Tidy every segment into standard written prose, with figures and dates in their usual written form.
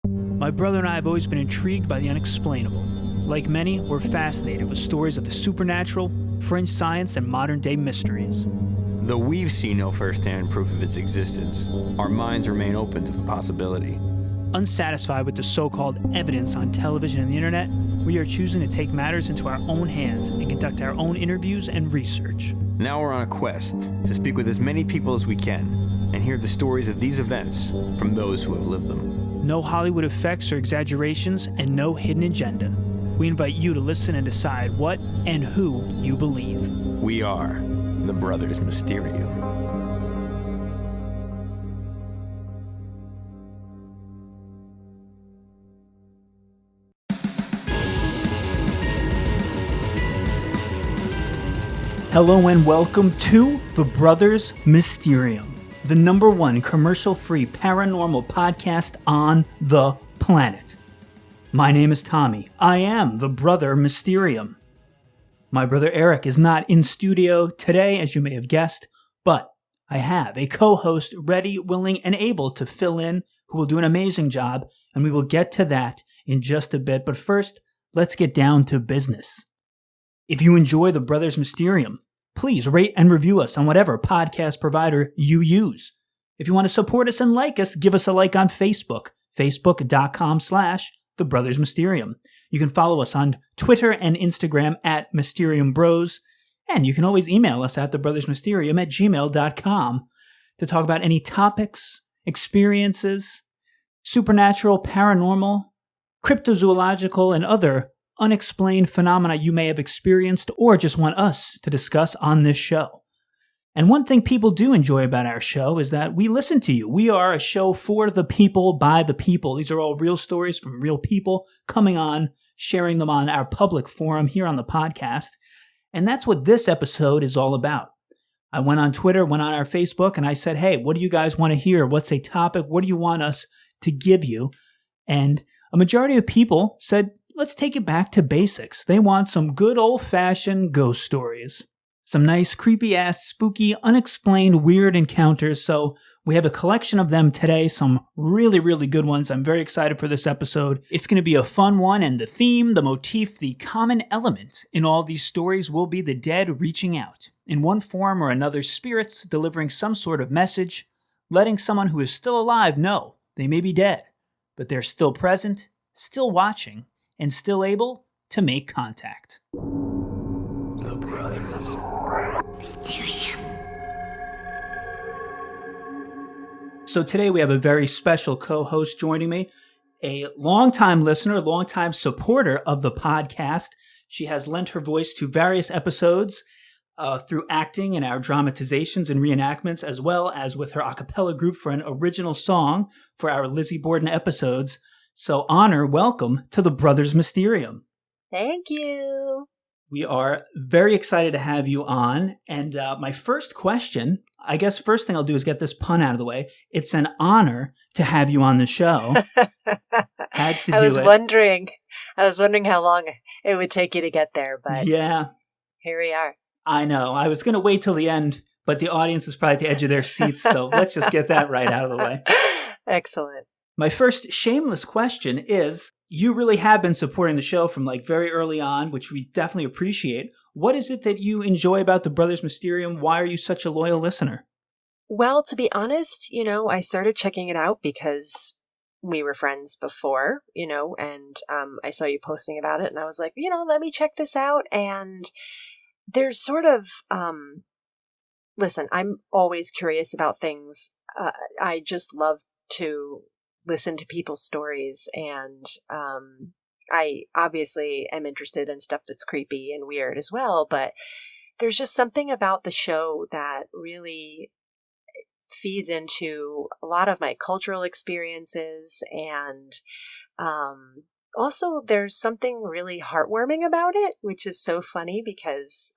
My brother and I have always been intrigued by the unexplainable. Like many, we're fascinated with stories of the supernatural, fringe science, and modern-day mysteries. Though we've seen no first-hand proof of its existence, our minds remain open to the possibility. Unsatisfied with the so-called evidence on television and the internet, we are choosing to take matters into our own hands and conduct our own interviews and research. Now we're on a quest to speak with as many people as we can and hear the stories of these events from those who have lived them. No Hollywood effects or exaggerations, and no hidden agenda. We invite you to listen and decide what and who you believe. We are the Brothers Mysterium. Hello and welcome to The Brothers Mysterium, the #1 commercial-free paranormal podcast on the planet. My name is Tommy. I am the Brother Mysterium. My brother Eric is not in studio today, as you may have guessed, but I have a co-host ready, willing, and able to fill in who will do an amazing job, and we will get to that in just a bit. But first, let's get down to business. If you enjoy the Brothers Mysterium, please rate and review us on whatever podcast provider you use. If you want to support us and like us, give us a like on Facebook, facebook.com/The Brothers Mysterium. You can follow us on Twitter and Instagram at Mysterium Bros, and you can always email us at thebrothersmysterium@gmail.com to talk about any topics, experiences, supernatural, paranormal, cryptozoological, and other unexplained phenomena you may have experienced or just want us to discuss on this show. And one thing people do enjoy about our show is that we listen to you. We are a show for the people, by the people. These are all real stories from real people coming on, sharing them on our public forum here on the podcast. And that's what this episode is all about. I went on Twitter, went on our Facebook, and I said, hey, what do you guys want to hear? What's a topic? What do you want us to give you? And a majority of people said, let's take it back to basics. They want some good old-fashioned ghost stories. Some nice, creepy-ass, spooky, unexplained, weird encounters. So we have a collection of them today, some really, really good ones. I'm very excited for this episode. It's going to be a fun one, and the theme, the motif, the common element in all these stories will be the dead reaching out. In one form or another, spirits delivering some sort of message, letting someone who is still alive know they may be dead, but they're still present, still watching, and still able to make contact. The Brothers Mysterium. So today we have a very special co-host joining me, a longtime listener, longtime supporter of the podcast. She has lent her voice to various episodes through acting in our dramatizations and reenactments, as well as with her a cappella group for an original song for our Lizzie Borden episodes. So Honor, welcome to the Brothers Mysterium. Thank you. We are very excited to have you on. And my first question, I guess first thing I'll do is get this pun out of the way. It's an honor to have you on the show. Had to do it. I was wondering how long it would take you to get there, but yeah, here we are. I know. I was going to wait till the end, but the audience is probably at the edge of their seats. So let's just get that right out of the way. Excellent. My first shameless question is, you really have been supporting the show from like very early on, which we definitely appreciate. What is it that you enjoy about the Brothers Mysterium? Why are you such a loyal listener? Well, to be honest, I started checking it out because we were friends before, and I saw you posting about it and I was like, let me check this out. And there's sort of, listen, I'm always curious about things. I just love to listen to people's stories, and I obviously am interested in stuff that's creepy and weird as well, but there's just something about the show that really feeds into a lot of my cultural experiences, and also there's something really heartwarming about it, which is so funny because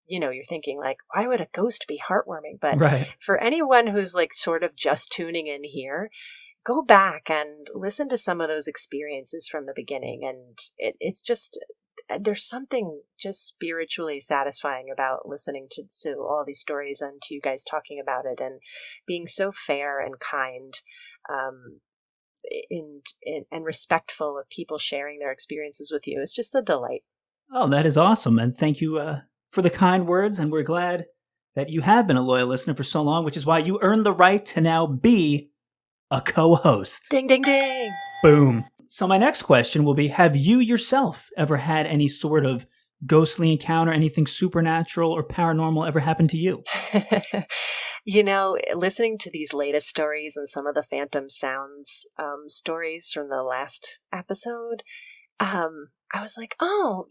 you're thinking like, why would a ghost be heartwarming? But right. For anyone who's like sort of just tuning in here, go back and listen to some of those experiences from the beginning. And it's just, there's something just spiritually satisfying about listening to all these stories and to you guys talking about it and being so fair and kind. and respectful of people sharing their experiences with you. It's just a delight. Oh, that is awesome. And thank you for the kind words. And we're glad that you have been a loyal listener for so long, which is why you earned the right to now be a co-host. Ding, ding, ding. Boom. So my next question will be, have you yourself ever had any sort of ghostly encounter, anything supernatural or paranormal ever happened to you? Listening to these latest stories and some of the Phantom Sounds stories from the last episode, I was like, oh,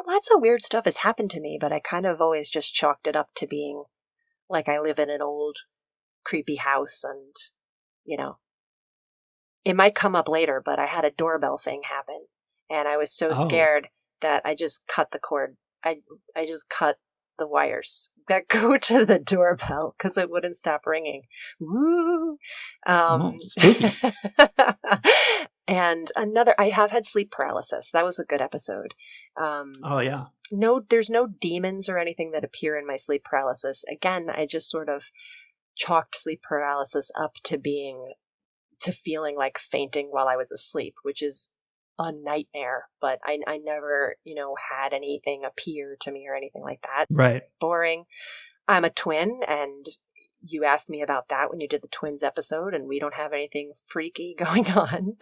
lots of weird stuff has happened to me, but I kind of always just chalked it up to being like I live in an old, creepy house and, it might come up later, but I had a doorbell thing happen and I was so scared that I just cut the cord. I just cut the wires that go to the doorbell because it wouldn't stop ringing. Woo! Spooky. And I have had sleep paralysis. That was a good episode. Yeah. No, there's no demons or anything that appear in my sleep paralysis. Again, I just sort of chalked sleep paralysis up to feeling like fainting while I was asleep, which is a nightmare, but I never, had anything appear to me or anything like that. Right. Boring. I'm a twin, and you asked me about that when you did the twins episode, and we don't have anything freaky going on.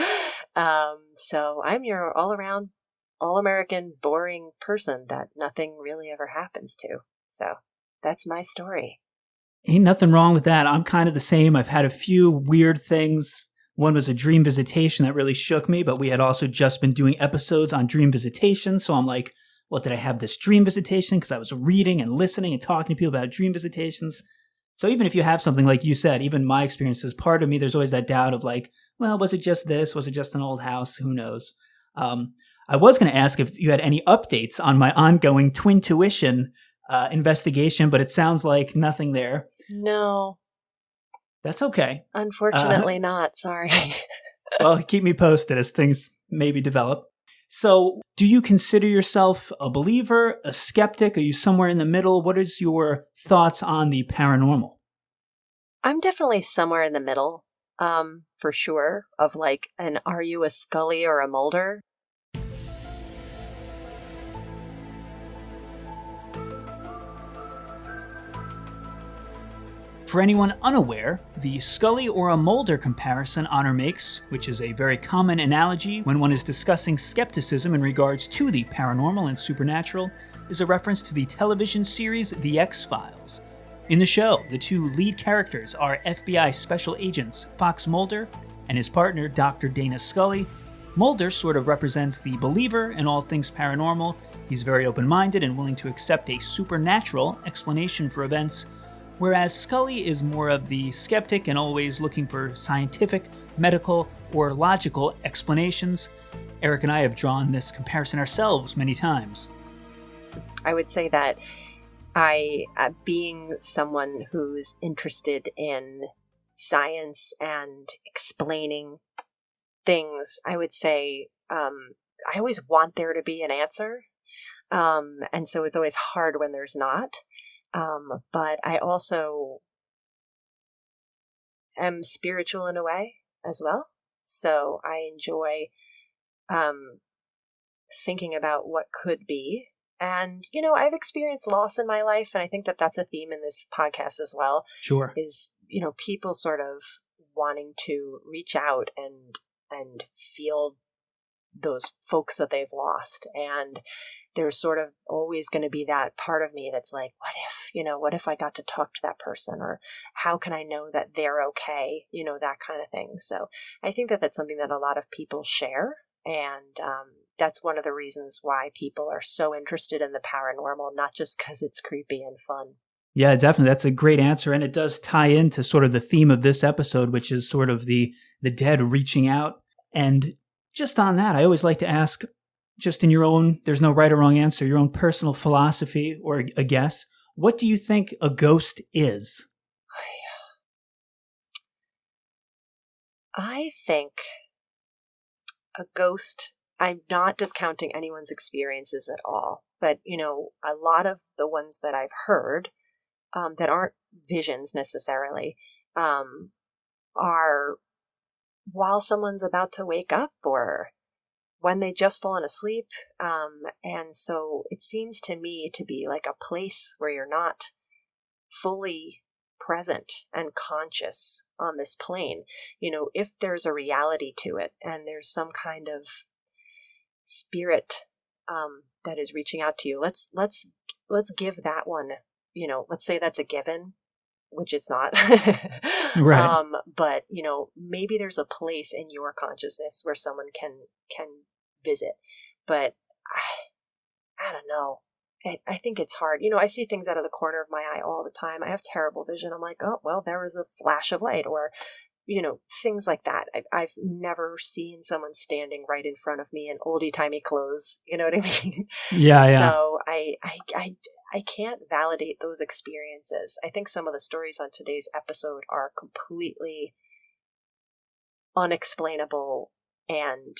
So I'm your all-around, all-American, boring person that nothing really ever happens to. So that's my story. Ain't nothing wrong with that. I'm kind of the same. I've had a few weird things. One was a dream visitation that really shook me, but we had also just been doing episodes on dream visitation. So I'm like, well, did I have this dream visitation? Because I was reading and listening and talking to people about dream visitations. So even if you have something like you said, even my experiences, part of me, there's always that doubt of like, well, was it just this? Was it just an old house? Who knows? I was going to ask if you had any updates on my ongoing twin tuition investigation, but it sounds like nothing there. No. That's okay. Unfortunately not. Sorry. Well, keep me posted as things maybe develop. So, do you consider yourself a believer, a skeptic? Are you somewhere in the middle? What is your thoughts on the paranormal? I'm definitely somewhere in the middle, for sure, of like are you a Scully or a Mulder? For anyone unaware, the Scully or a Mulder comparison Honor makes, which is a very common analogy when one is discussing skepticism in regards to the paranormal and supernatural, is a reference to the television series The X-Files. In the show, the two lead characters are FBI special agents Fox Mulder and his partner Dr. Dana Scully. Mulder sort of represents the believer in all things paranormal. He's very open-minded and willing to accept a supernatural explanation for events, whereas Scully is more of the skeptic and always looking for scientific, medical, or logical explanations. Eric and I have drawn this comparison ourselves many times. I would say that being someone who's interested in science and explaining things, I would say I always want there to be an answer. And so it's always hard when there's not. But I also am spiritual in a way as well. So I enjoy thinking about what could be. And, I've experienced loss in my life, and I think that that's a theme in this podcast as well. Sure. Is, people sort of wanting to reach out and feel those folks that they've lost. And there's sort of always going to be that part of me that's like, what if I got to talk to that person, or how can I know that they're okay? That kind of thing. So I think that that's something that a lot of people share. And that's one of the reasons why people are so interested in the paranormal, not just because it's creepy and fun. Yeah, definitely. That's a great answer. And it does tie into sort of the theme of this episode, which is sort of the dead reaching out. And just on that, I always like to ask, just in your own, there's no right or wrong answer, your own personal philosophy or a guess, what do you think a ghost is? I think a ghost, I'm not discounting anyone's experiences at all, but, a lot of the ones that I've heard that aren't visions necessarily are while someone's about to wake up or when they just fallen asleep. And so it seems to me to be like a place where you're not fully present and conscious on this plane. If there's a reality to it and there's some kind of spirit that is reaching out to you, let's give that one, let's say that's a given, which it's not. Right. But maybe there's a place in your consciousness where someone can visit. But I don't know. I think it's hard. I see things out of the corner of my eye all the time. I have terrible vision. I'm like, oh, well, there was a flash of light, or things like that. I've never seen someone standing right in front of me in oldie-timey clothes. You know what I mean? Yeah. So I can't validate those experiences. I think some of the stories on today's episode are completely unexplainable, and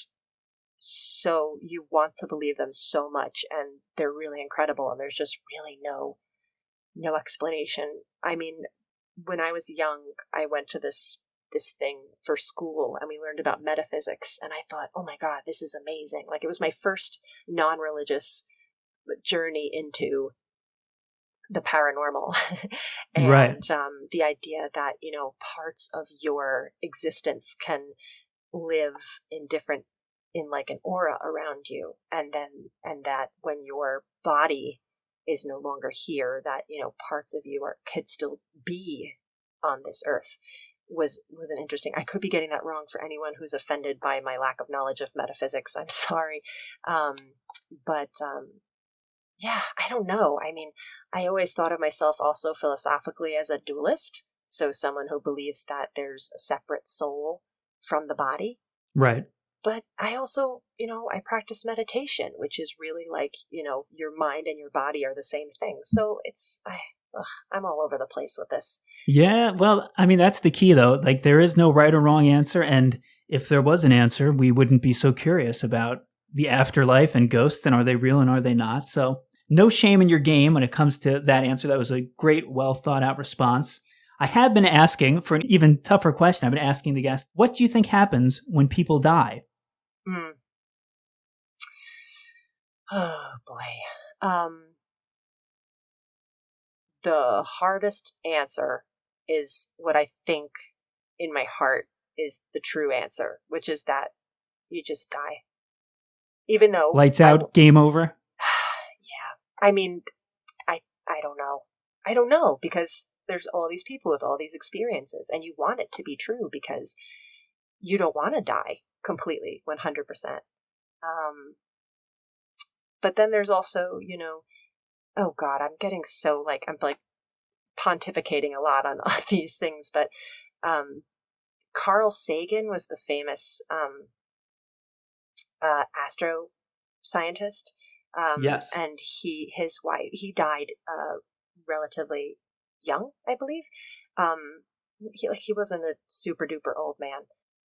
so you want to believe them so much, and they're really incredible, and there's just really no explanation. I mean, when I was young, I went to this thing for school, and we learned about metaphysics, and I thought, oh my God, this is amazing. Like, it was my first non-religious journey into the paranormal. And Right. the idea that parts of your existence can live in like an aura around you, and that when your body is no longer here, that parts of you could still be on this earth was an interesting. I could be getting that wrong. For anyone who's offended by my lack of knowledge of metaphysics, I'm sorry. But yeah, I don't know. I mean, I always thought of myself also philosophically as a dualist, so someone who believes that there's a separate soul from the body. Right. But I also, I practice meditation, which is really like, your mind and your body are the same thing. So I'm all over the place with this. Yeah, well, I mean, that's the key, though. Like, there is no right or wrong answer. And if there was an answer, we wouldn't be so curious about the afterlife and ghosts and are they real and are they not. So no shame in your game when it comes to that answer. That was a great, well thought out response. I have been asking, for an even tougher question, I've been asking the guests, what do you think happens when people die? Oh, boy. The hardest answer is what I think in my heart is the true answer, which is that you just die. Even though... Lights out, game over? Yeah. I mean, I don't know. I don't know, because there's all these people with all these experiences, and you want it to be true because you don't want to die completely, 100%. But then there's also, oh God, I'm pontificating a lot on all these things, but Carl Sagan was the famous astro scientist. Yes. And his wife, he died relatively young, I believe. He wasn't a super duper old man.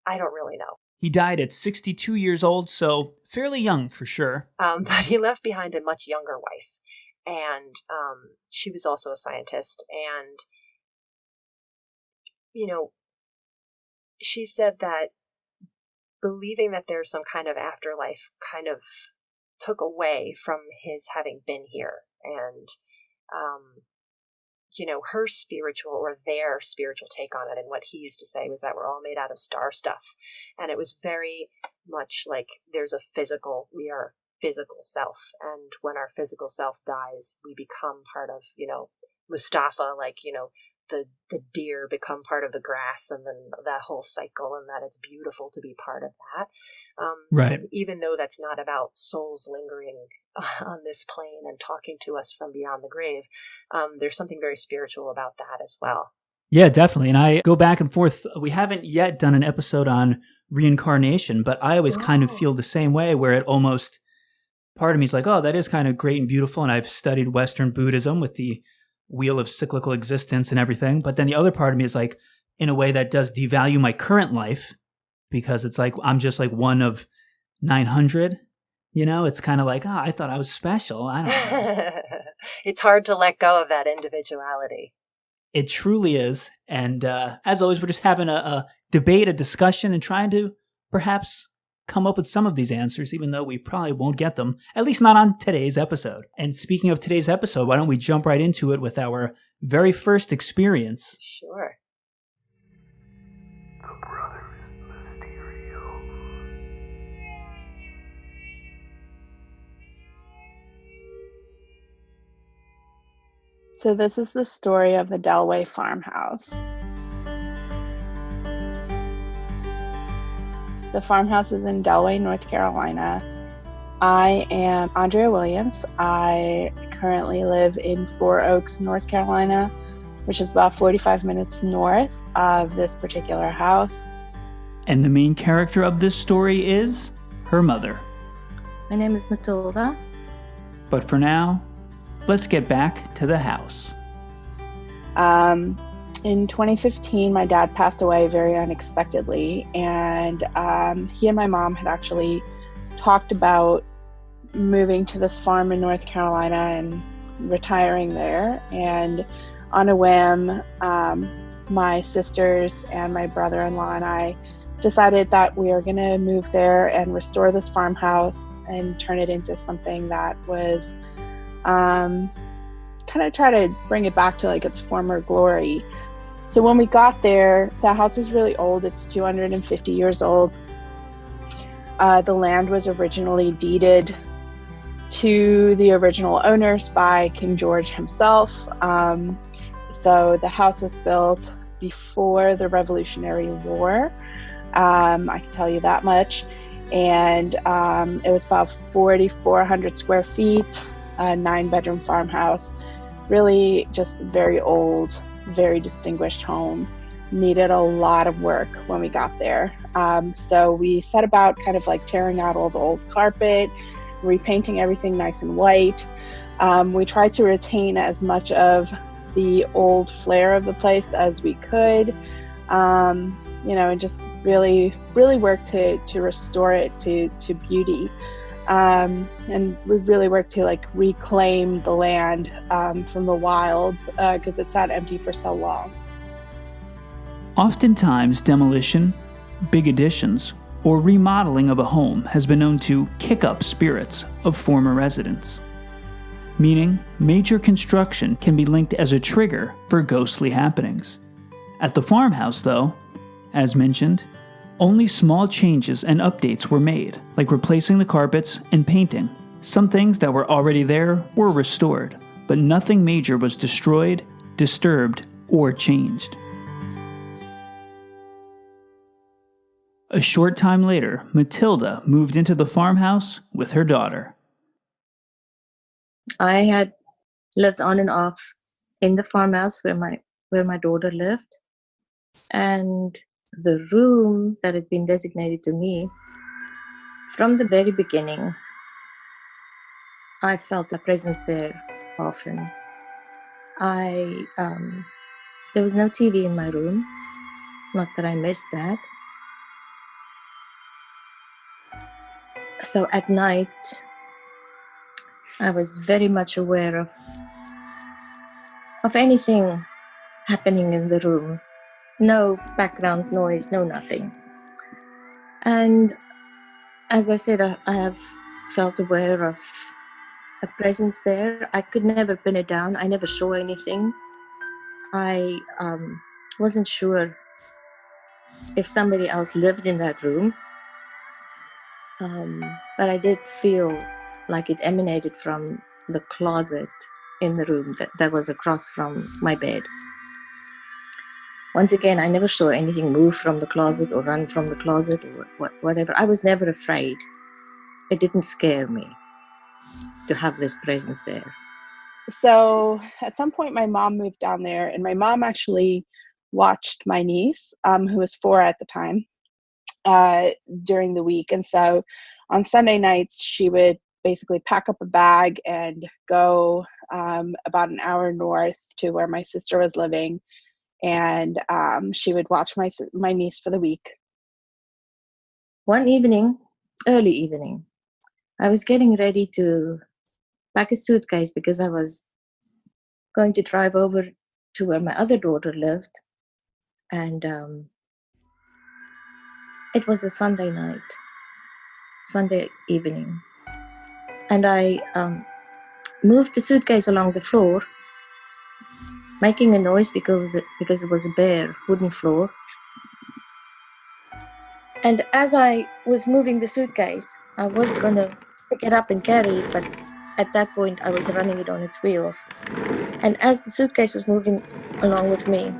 I don't really know. He died at 62 years old, so fairly young for sure. But he left behind a much younger wife, and she was also a scientist. And she said that believing that there's some kind of afterlife kind of took away from his having been here. And her spiritual, or their spiritual take on it, and what he used to say was that we're all made out of star stuff. And it was very much like we are physical self. And when our physical self dies, we become part of, Mustafa, like, the deer become part of the grass, and then that whole cycle, and that it's beautiful to be part of that. Right. Even though that's not about souls lingering on this plane and talking to us from beyond the grave, there's something very spiritual about that as well. Yeah, definitely. And I go back and forth. We haven't yet done an episode on reincarnation, but I always kind of feel the same way, where it almost, part of me is like, oh, that is kind of great and beautiful. And I've studied Western Buddhism with the wheel of cyclical existence and everything. But then the other part of me is like, in a way that does devalue my current life, because it's like, I'm just like one of 900, it's kind of like, oh, I thought I was special. I don't know. It's hard to let go of that individuality. It truly is. And as always, we're just having a debate, a discussion, and trying to perhaps come up with some of these answers, even though we probably won't get them, at least not on today's episode. And speaking of today's episode, why don't we jump right into it with our very first experience? Sure. The Brothers Mysterio. So this is the story of the Delway farmhouse. The farmhouse is in Delway, North Carolina. I am Andrea Williams. I currently live in Four Oaks, North Carolina, which is about 45 minutes north of this particular house. And the main character of this story is her mother. My name is Matilda. But for now, let's get back to the house. In 2015, my dad passed away very unexpectedly, and he and my mom had actually talked about moving to this farm in North Carolina and retiring there. And on a whim, my sisters and my brother-in-law and I decided that we are going to move there and restore this farmhouse and turn it into something that was kind of try to bring it back to like its former glory. So when we got there, the house was really old. It's 250 years old. The land was originally deeded to the original owners by King George himself. So the house was built before the Revolutionary War. I can tell you that much. And it was about 4,400 square feet, a 9-bedroom farmhouse. Really just very old, very distinguished home. Needed a lot of work when we got there. So we set about kind of like tearing out all the old carpet, repainting everything nice and white. We tried to retain as much of the old flair of the place as we could, and just really worked to restore it to beauty. And we really worked to like reclaim the land from the wild because it sat empty for so long. Oftentimes, demolition, big additions, or remodeling of a home has been known to kick up spirits of former residents, meaning major construction can be linked as a trigger for ghostly happenings. At the farmhouse, though, as mentioned, only small changes and updates were made, like replacing the carpets and painting. Some things that were already there were restored, but nothing major was destroyed, disturbed, or changed. A short time later, Matilda moved into the farmhouse with her daughter. I had lived on and off in the farmhouse where my daughter lived, and the room that had been designated to me from the very beginning, I felt a presence there often. There was no TV in my room, not that I missed that. So at night, I was very much aware of anything happening in the room. No background noise, no nothing. And as I said, I have felt aware of a presence there. I could never pin it down. I never saw anything. I wasn't sure if somebody else lived in that room. But I did feel like it emanated from the closet in the room that was across from my bed. Once again, I never saw anything move from the closet or run from the closet or whatever. I was never afraid. It didn't scare me to have this presence there. So at some point, my mom moved down there, and my mom actually watched my niece, who was 4 at the time, during the week. And so on Sunday nights, she would basically pack up a bag and go about an hour north to where my sister was living. And she would watch my niece for the week. One evening, early evening, I was getting ready to pack a suitcase because I was going to drive over to where my other daughter lived. And It was a Sunday evening. And I moved the suitcase along the floor, making a noise because it was a bare wooden floor. And as I was moving the suitcase, I was going to pick it up and carry it, but at that point I was running it on its wheels. And as the suitcase was moving along with me,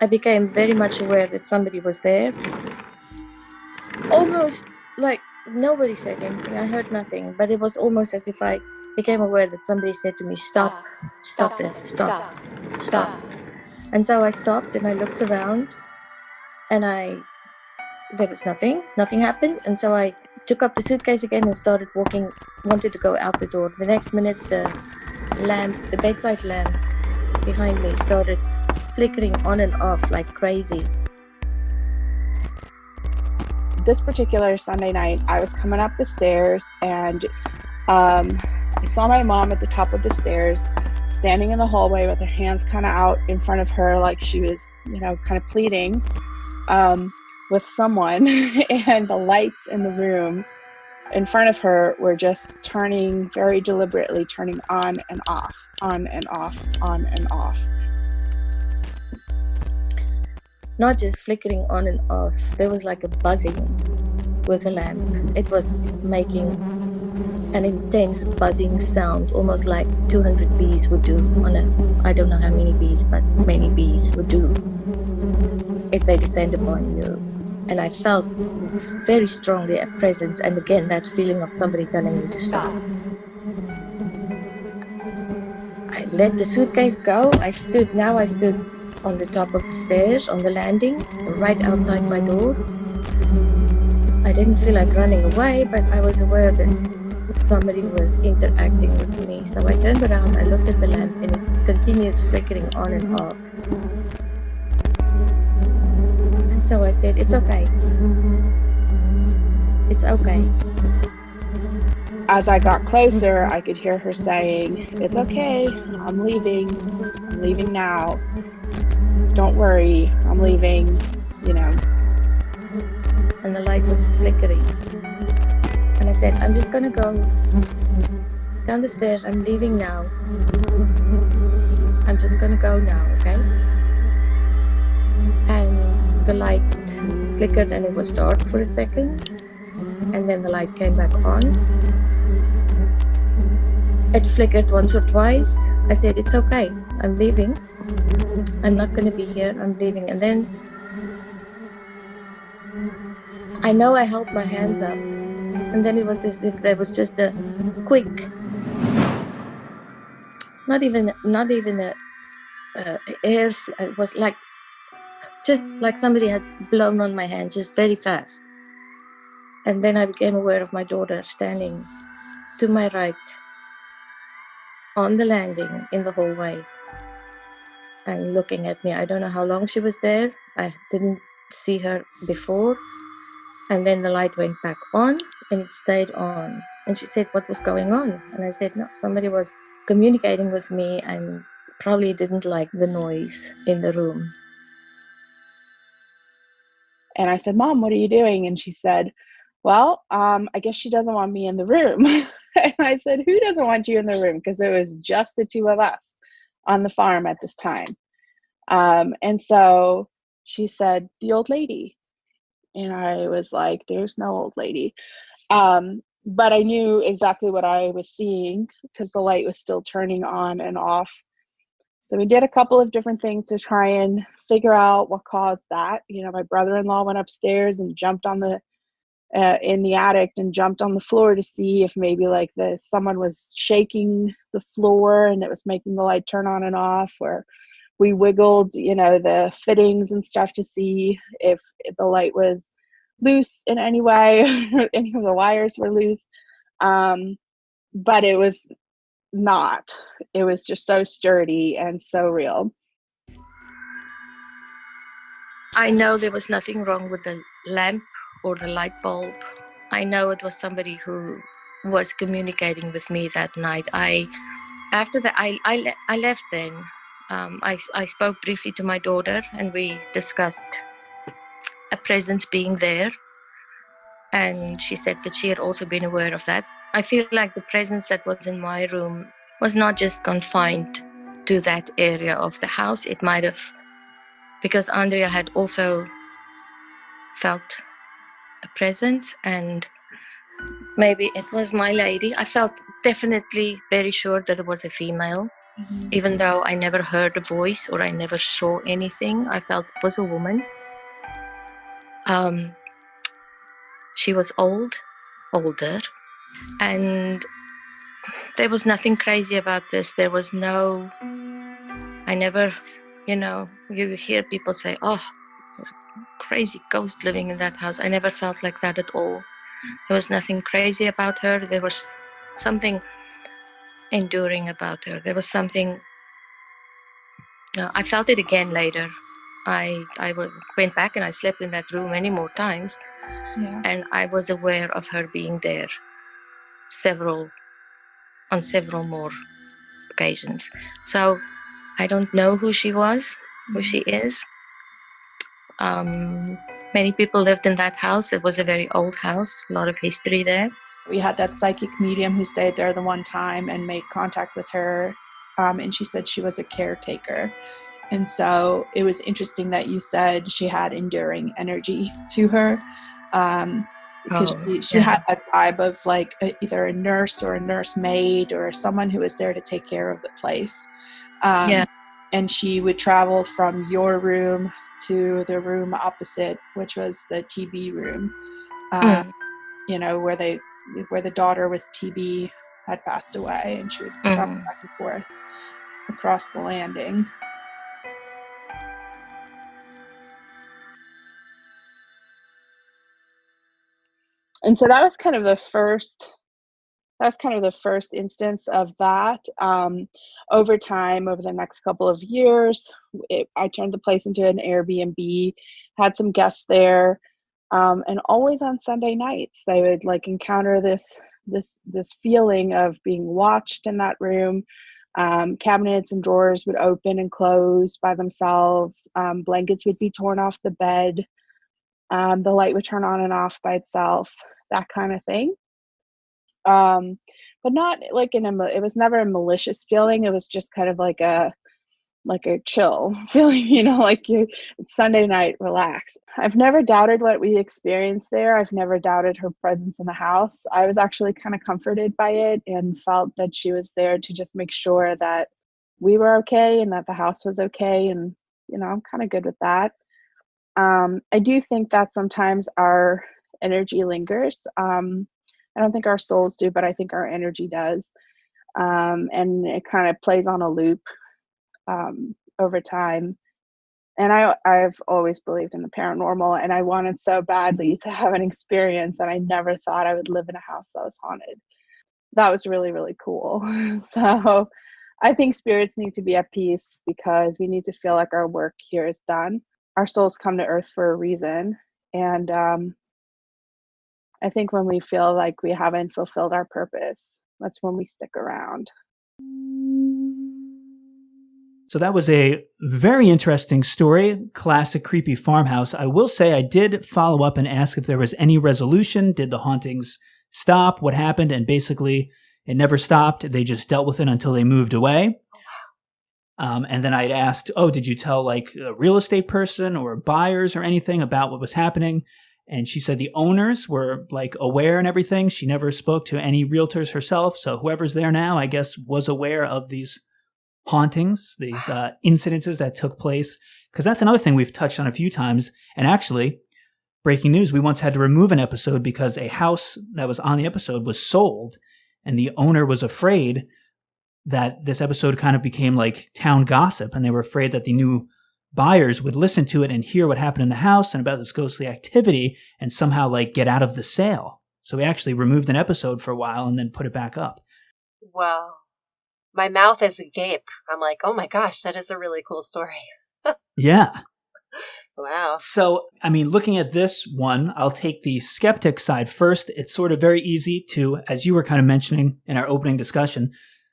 I became very much aware that somebody was there. Almost like nobody said anything. I heard nothing, but it was almost as if I became aware that somebody said to me, stop this, stop. And so I stopped and I looked around and there was nothing happened. And so I took up the suitcase again and started walking, wanted to go out the door. The next minute, the bedside lamp behind me started flickering on and off like crazy. This particular Sunday night, I was coming up the stairs and I saw my mom at the top of the stairs, standing in the hallway with her hands kind of out in front of her, like she was, kind of pleading with someone. And the lights in the room in front of her were just very deliberately turning on and off, on and off, on and off. Not just flickering on and off, there was like a buzzing with the lamp. It was making an intense buzzing sound, almost like 200 bees would do I don't know how many bees, but many bees would do if they descend upon you. And I felt very strongly a presence, and again, that feeling of somebody telling me to stop. I let the suitcase go. I stood on the top of the stairs, on the landing, right outside my door. I didn't feel like running away, but I was aware that somebody was interacting with me. So I turned around, I looked at the lamp, and it continued flickering on and off. And so I said, it's okay. It's okay. As I got closer, I could hear her saying, it's okay, I'm leaving now. Don't worry, I'm leaving, And the light was flickering. And I said, I'm just gonna go down the stairs, I'm leaving now. I'm just gonna go now, okay? And the light flickered and it was dark for a second. And then the light came back on. It flickered once or twice. I said, it's okay, I'm leaving. I'm not going to be here, I'm leaving. And then I know I held my hands up. And then it was as if there was just a quick, not even a air, it was just like somebody had blown on my hand, just very fast. And then I became aware of my daughter standing to my right on the landing in the hallway and looking at me. I don't know how long she was there. I didn't see her before. And then the light went back on and it stayed on. And she said, what was going on? And I said, no, somebody was communicating with me and probably didn't like the noise in the room. And I said, Mom, what are you doing? And she said, well, I guess she doesn't want me in the room. And I said, who doesn't want you in the room? Because it was just the two of us on the farm at this time. And so she said, the old lady. And I was like, there's no old lady. But I knew exactly what I was seeing because the light was still turning on and off. So we did a couple of different things to try and figure out what caused that. My brother-in-law went upstairs and jumped on in the attic and jumped on the floor to see if maybe someone was shaking the floor and it was making the light turn on and off, or we wiggled, the fittings and stuff to see if the light was loose in any way, any of the wires were loose. But it was not. It was just so sturdy and so real. I know there was nothing wrong with the lamp or the light bulb. I know it was somebody who was communicating with me that night. After that, I left then. I spoke briefly to my daughter and we discussed a presence being there. And she said that she had also been aware of that. I feel like the presence that was in my room was not just confined to that area of the house. It might have, because Andrea had also felt a presence, and maybe it was my lady. I felt definitely very sure that it was a female. Even though I never heard a voice or I never saw anything, I felt it was a woman. She was older, and there was nothing crazy about this. There was no, I never, you hear people say, oh, there's a crazy ghost living in that house. I never felt like that at all. There was nothing crazy about her. There was something enduring about her. There was something, I felt it again later. I went back and I slept in that room many more times. Yeah. And I was aware of her being there on several more occasions. So I don't know who she was, who she is. Many people lived in that house. It was a very old house, a lot of history there. We had that psychic medium who stayed there the one time and made contact with her. And she said she was a caretaker. And so it was interesting that you said she had enduring energy to her. Because she had that vibe of like either a nurse or a nursemaid or someone who was there to take care of the place. And she would travel from your room to the room opposite, which was the TB room, where the daughter with TB had passed away, and she would travel back and forth across the landing. And so that was kind of the first instance of that. Over time, over the next couple of years, I turned the place into an Airbnb, had some guests there, and always on Sunday nights, they would like encounter this feeling of being watched in that room. Cabinets and drawers would open and close by themselves. Blankets would be torn off the bed. The light would turn on and off by itself, that kind of thing. But not like it was never a malicious feeling. It was just kind of like a chill feeling, it's Sunday night, relax. I've never doubted what we experienced there. I've never doubted her presence in the house. I was actually kind of comforted by it and felt that she was there to just make sure that we were okay and that the house was okay. And, I'm kind of good with that. I do think that sometimes our energy lingers. I don't think our souls do, but I think our energy does. And it kind of plays on a loop over time. And I've always believed in the paranormal, and I wanted so badly to have an experience, and I never thought I would live in a house that was haunted. That was really, really cool. So I think spirits need to be at peace because we need to feel like our work here is done. Our souls come to earth for a reason. And I think when we feel like we haven't fulfilled our purpose, that's when we stick around. So that was a very interesting story, classic creepy farmhouse. I will say I did follow up and ask if there was any resolution. Did the hauntings stop? What happened? And basically, it never stopped. They just dealt with it until they moved away. And then I'd asked, did you tell like a real estate person or buyers or anything about what was happening? And she said the owners were like aware and everything. She never spoke to any realtors herself. So whoever's there now, I guess, was aware of these hauntings, these incidences that took place. Because that's another thing we've touched on a few times. And actually, breaking news, we once had to remove an episode because a house that was on the episode was sold. And the owner was afraid that this episode kind of became like town gossip. And they were afraid that the new buyers would listen to it and hear what happened in the house and about this ghostly activity and somehow like get out of the sale. So we actually removed an episode for a while and then put it back up. Wow. My mouth is agape. I'm like, oh my gosh, that is a really cool story. Yeah. Wow. So, I mean, looking at this one, I'll take the skeptic side first. It's sort of very easy to, as you were kind of mentioning in our opening discussion,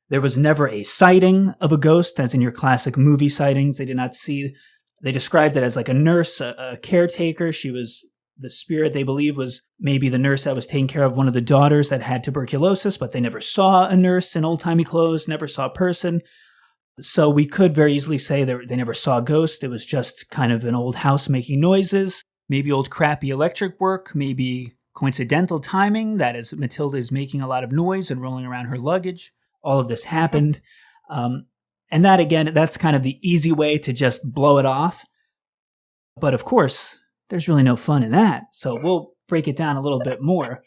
there was never a sighting of a ghost, as in your classic movie sightings. They did not see They described it as like a nurse, a caretaker. She was the spirit they believe was maybe the nurse that was taking care of one of the daughters that had tuberculosis, but they never saw a nurse in old-timey clothes, never saw a person. So we could very easily say that they never saw a ghost. It was just kind of an old house making noises, maybe old crappy electric work, maybe coincidental timing. That is, Matilda is making a lot of noise and rolling around her luggage. All of this happened. And that, again, that's kind of the easy way to just blow it off. But of course, there's really no fun in that. So we'll break it down a little bit more.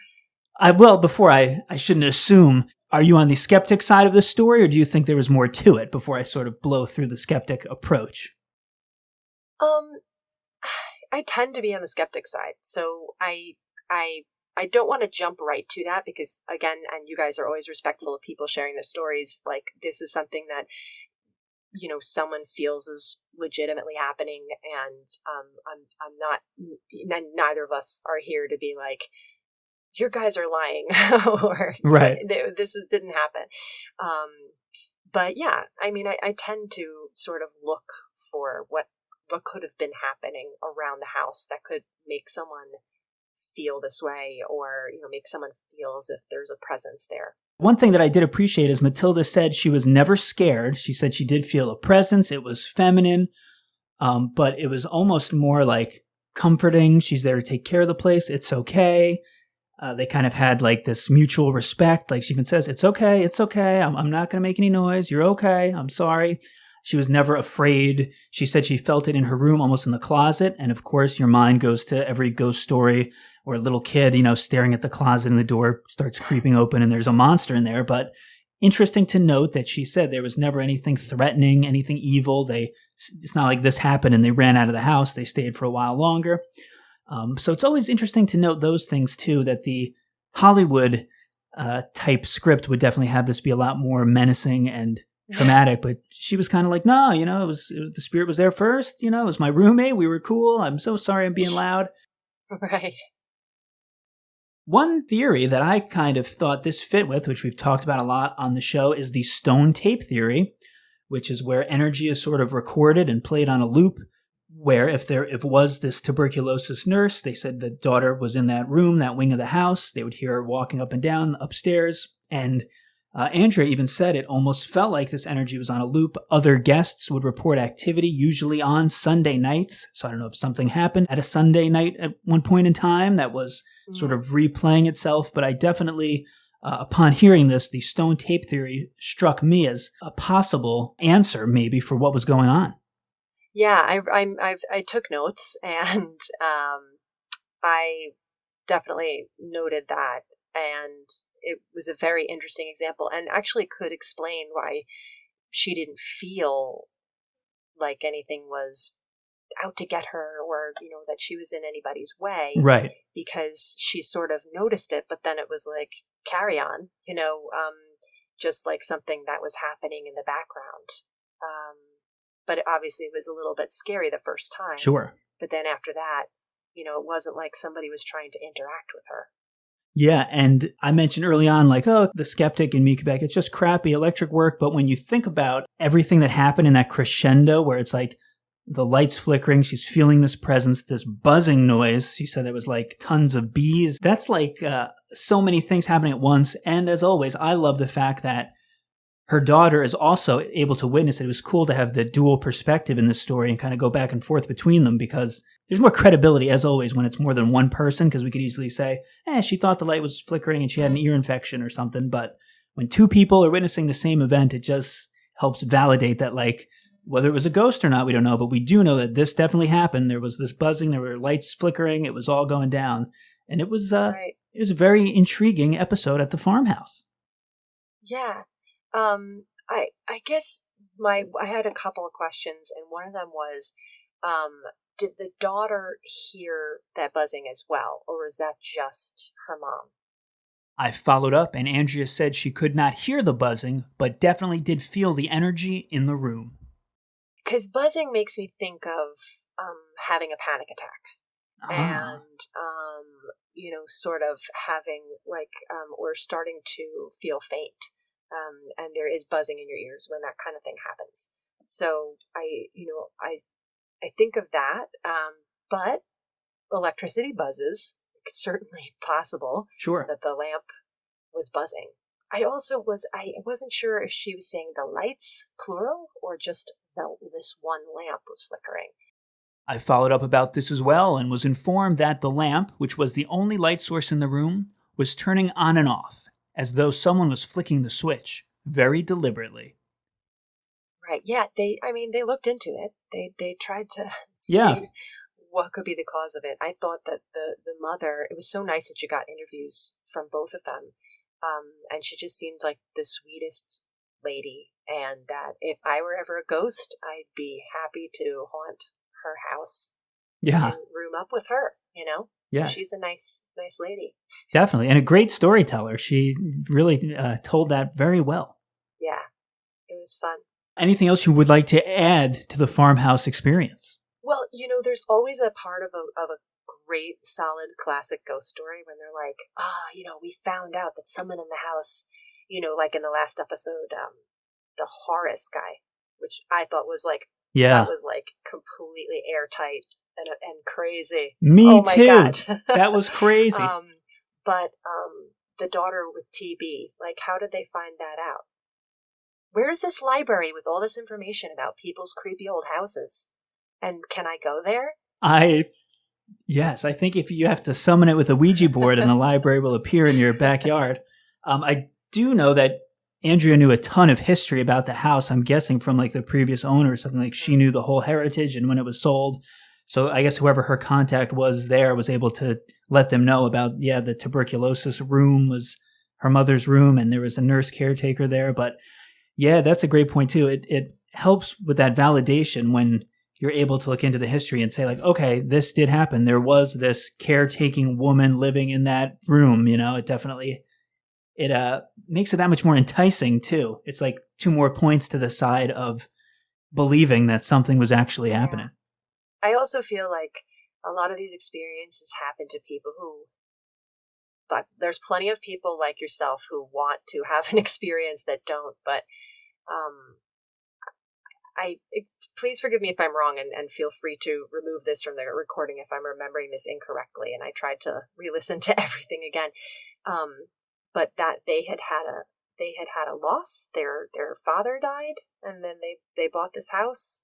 Before I shouldn't assume, are you on the skeptic side of the story, or do you think there was more to it before I sort of blow through the skeptic approach? I tend to be on the skeptic side. So I don't want to jump right to that because, again, and you guys are always respectful of people sharing their stories. Like, this is something that, someone feels is legitimately happening. And I'm not, neither of us are here to be like, your guys are lying or right. This didn't happen. But yeah, I mean, I tend to sort of look for what could have been happening around the house that could make someone feel this way, or make someone feel as if there's a presence there. One thing that I did appreciate is Matilda said she was never scared. She said she did feel a presence. It was feminine, but it was almost more like comforting. She's there to take care of the place. It's okay. They kind of had like this mutual respect. Like she even says, it's okay. It's okay. I'm not going to make any noise. You're okay. I'm sorry. She was never afraid. She said she felt it in her room, almost in the closet. And of course, your mind goes to every ghost story or a little kid, staring at the closet and the door starts creeping open and there's a monster in there. But interesting to note that she said there was never anything threatening, anything evil. It's not like this happened and they ran out of the house. They stayed for a while longer. So it's always interesting to note those things too, that the Hollywood type script would definitely have this be a lot more menacing and traumatic, but she was kind of like, no, it was the spirit was there first, it was my roommate, we were cool, I'm so sorry I'm being loud. Right. One theory that I kind of thought this fit with, which we've talked about a lot on the show, is the stone tape theory, which is where energy is sort of recorded and played on a loop, where if it was this tuberculosis nurse, they said the daughter was in that room, that wing of the house, they would hear her walking up and down upstairs, and Andrea even said it almost felt like this energy was on a loop. Other guests would report activity, usually on Sunday nights. So I don't know if something happened at a Sunday night at one point in time that was sort of replaying itself. But I definitely, upon hearing this, the stone tape theory struck me as a possible answer maybe for what was going on. Yeah, I took notes and I definitely noted that, and it was a very interesting example and actually could explain why she didn't feel like anything was out to get her or, that she was in anybody's way. Right. Because she sort of noticed it, but then it was like, carry on, just like something that was happening in the background. But it obviously was a little bit scary the first time. Sure. But then after that, it wasn't like somebody was trying to interact with her. Yeah, and I mentioned early on, like, oh, the skeptic in me could be like, it's just crappy electric work. But when you think about everything that happened in that crescendo where it's like the lights flickering, she's feeling this presence, this buzzing noise. She said it was like tons of bees. That's like so many things happening at once. And as always, I love the fact that her daughter is also able to witness it. It was cool to have the dual perspective in this story and kind of go back and forth between them because there's more credibility, as always, when it's more than one person, because we could easily say, she thought the light was flickering and she had an ear infection or something. But when two people are witnessing the same event, it just helps validate that, like, whether it was a ghost or not, we don't know, but we do know that this definitely happened. There was this buzzing, there were lights flickering, it was all going down. And it was It was a very intriguing episode at the farmhouse. Yeah. I guess I had a couple of questions, and one of them was, did the daughter hear that buzzing as well, or is that just her mom? I followed up, and Andrea said she could not hear the buzzing, but definitely did feel the energy in the room. Because buzzing makes me think of having a panic attack. And, sort of having like, or starting to feel faint. And there is buzzing in your ears when that kind of thing happens. So I I think of that. But electricity buzzes. It's certainly possible Sure. that the lamp was buzzing. I wasn't sure if she was saying the lights, plural, or just this one lamp was flickering. I followed up about this as well and was informed that the lamp, which was the only light source in the room, was turning on and off, as though someone was flicking the switch, very deliberately. Right. Yeah. They looked into it. They tried to Yeah. see what could be the cause of it. I thought that the mother, it was so nice that you got interviews from both of them. And she just seemed like the sweetest lady. And that if I were ever a ghost, I'd be happy to haunt her house. Yeah. And room up with her, you know? Yeah. She's a nice lady. Definitely. And a great storyteller. She really told that very well. Yeah. It was fun. Anything else you would like to add to the farmhouse experience? Well, there's always a part of a great, solid, classic ghost story when they're like, we found out that someone in the house, like in the last episode, the Horace guy, which I thought was like, Yeah. that was like completely airtight and crazy. Me my too. God. That was crazy. But the daughter with TB, like, how did they find that out? Where's this library with all this information about people's creepy old houses? And can I go there? Yes, I think if you have to summon it with a Ouija board and the library will appear in your backyard. I do know that Andrea knew a ton of history about the house, I'm guessing from like the previous owner or something. Like she knew the whole heritage and when it was sold. So I guess whoever her contact was there was able to let them know about, the tuberculosis room was her mother's room and there was a nurse caretaker there. But yeah, that's a great point too. It helps with that validation when you're able to look into the history and say like, okay, this did happen. There was this caretaking woman living in that room. It definitely, it makes it that much more enticing too. It's like 2 more points to the side of believing that something was actually happening. I also feel like a lot of these experiences happen to people but there's plenty of people like yourself who want to have an experience that don't, but please forgive me if I'm wrong and feel free to remove this from the recording if I'm remembering this incorrectly. And I tried to re-listen to everything again. But that they had had a loss. Their father died and then they bought this house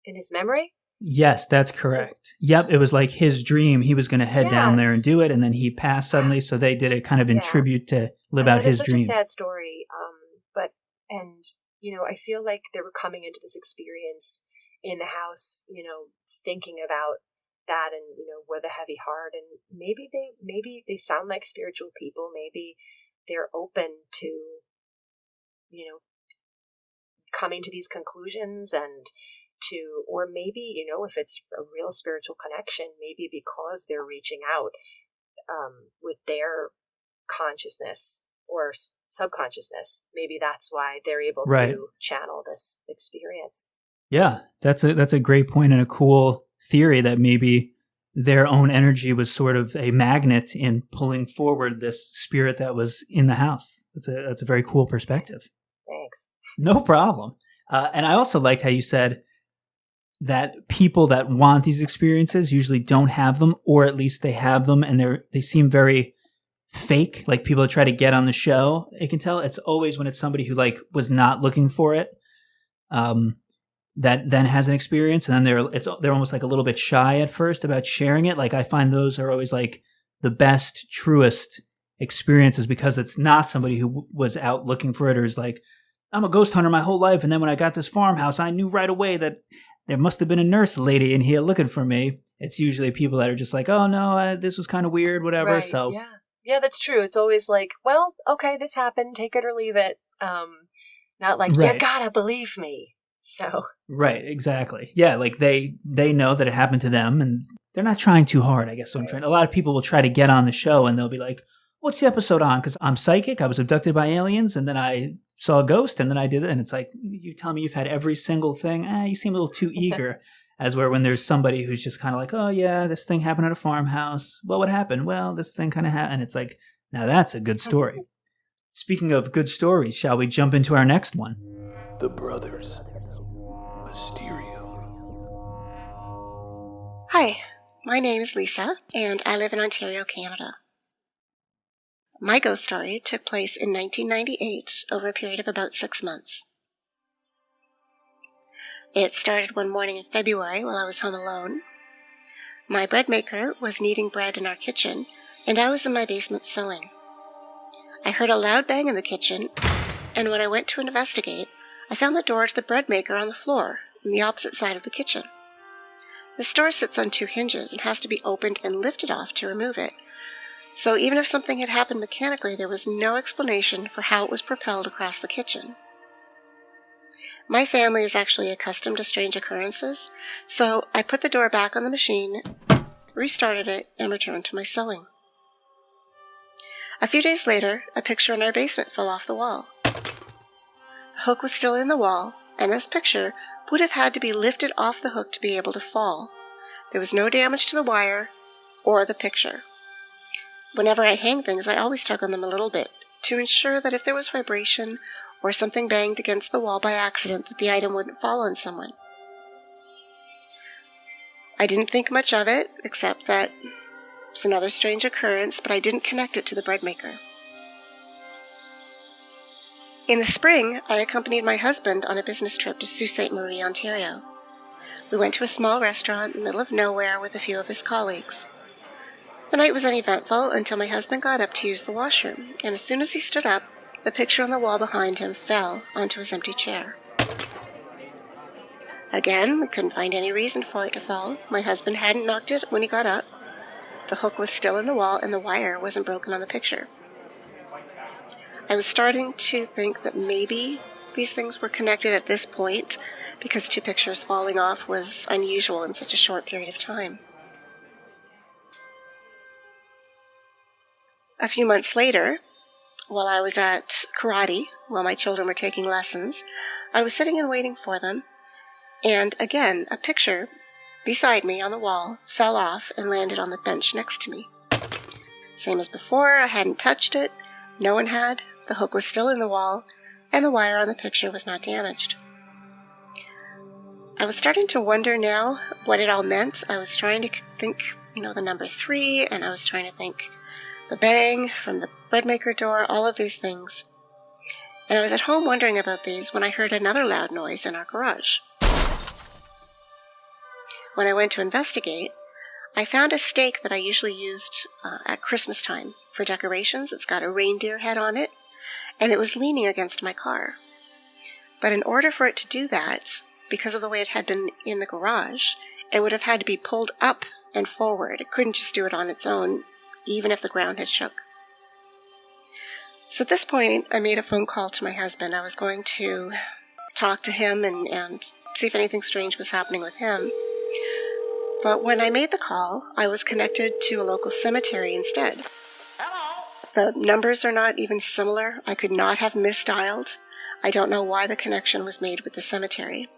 in his memory. Yes, that's correct. Yep, it was like his dream. He was going to head down there and do it, and then he passed suddenly, so they did it kind of in tribute to live out his dream. It's such a sad story, I feel like they were coming into this experience in the house, thinking about that and, with a heavy heart, and maybe they sound like spiritual people. Maybe they're open to, coming to these conclusions or maybe, if it's a real spiritual connection, maybe because they're reaching out with their consciousness or subconsciousness, maybe that's why they're able to channel this experience. Yeah, that's a great point and a cool theory that maybe their own energy was sort of a magnet in pulling forward this spirit that was in the house. That's a very cool perspective. Thanks. No problem. And I also liked how you said that people that want these experiences usually don't have them, or at least they have them and they seem very fake. Like people that try to get on the show, you can tell it's always when it's somebody who like was not looking for it, that then has an experience, and then they're almost like a little bit shy at first about sharing it. Like I find those are always like the best, truest experiences because it's not somebody who was out looking for it or is like, I'm a ghost hunter my whole life, and then when I got this farmhouse, I knew right away that there must have been a nurse lady in here looking for me. It's usually people that are just like, oh no, this was kind of weird, whatever. Right, so yeah, that's true. It's always like, well, okay, this happened, take it or leave it. Not like, you gotta believe me. So right, exactly. Yeah, like they know that it happened to them, and they're not trying too hard, I guess. So I'm trying. A lot of people will try to get on the show, and they'll be like, what's the episode on? Because I'm psychic, I was abducted by aliens, and then I saw a ghost, and then I did it. And it's like, you tell me you've had every single thing. You seem a little too eager. As where when there's somebody who's just kind of like, oh yeah, this thing happened at a farmhouse. Well, what happened? Well, this thing kind of happened. And it's like, now that's a good story. Speaking of good stories, shall we jump into our next one? The Brothers Mysterio. Hi, my name is Lisa, and I live in Ontario, Canada. My ghost story took place in 1998 over a period of about 6 months. It started one morning in February while I was home alone. My bread maker was kneading bread in our kitchen, and I was in my basement sewing. I heard a loud bang in the kitchen, and when I went to investigate, I found the door to the bread maker on the floor on the opposite side of the kitchen. This door sits on 2 hinges and has to be opened and lifted off to remove it. So even if something had happened mechanically, there was no explanation for how it was propelled across the kitchen. My family is actually accustomed to strange occurrences, so I put the door back on the machine, restarted it, and returned to my sewing. A few days later, a picture in our basement fell off the wall. The hook was still in the wall, and this picture would have had to be lifted off the hook to be able to fall. There was no damage to the wire or the picture. Whenever I hang things, I always tug on them a little bit to ensure that if there was vibration or something banged against the wall by accident, that the item wouldn't fall on someone. I didn't think much of it, except that it was another strange occurrence, but I didn't connect it to the bread maker. In the spring, I accompanied my husband on a business trip to Sault Ste. Marie, Ontario. We went to a small restaurant in the middle of nowhere with a few of his colleagues. The night was uneventful until my husband got up to use the washroom, and as soon as he stood up, the picture on the wall behind him fell onto his empty chair. Again, we couldn't find any reason for it to fall. My husband hadn't knocked it when he got up. The hook was still in the wall, and the wire wasn't broken on the picture. I was starting to think that maybe these things were connected at this point, because 2 pictures falling off was unusual in such a short period of time. A few months later, while I was at karate, while my children were taking lessons, I was sitting and waiting for them, and again, a picture beside me on the wall fell off and landed on the bench next to me. Same as before, I hadn't touched it, no one had, the hook was still in the wall, and the wire on the picture was not damaged. I was starting to wonder now what it all meant. I was trying to think, the number 3, and I was trying to think the bang from the bread maker door, all of these things. And I was at home wondering about these when I heard another loud noise in our garage. When I went to investigate, I found a stake that I usually used at Christmas time for decorations. It's got a reindeer head on it, and it was leaning against my car. But in order for it to do that, because of the way it had been in the garage, it would have had to be pulled up and forward. It couldn't just do it on its own, even if the ground had shook. So at this point, I made a phone call to my husband. I was going to talk to him and see if anything strange was happening with him. But when I made the call, I was connected to a local cemetery instead. Hello. The numbers are not even similar. I could not have misdialed. I don't know why the connection was made with the cemetery.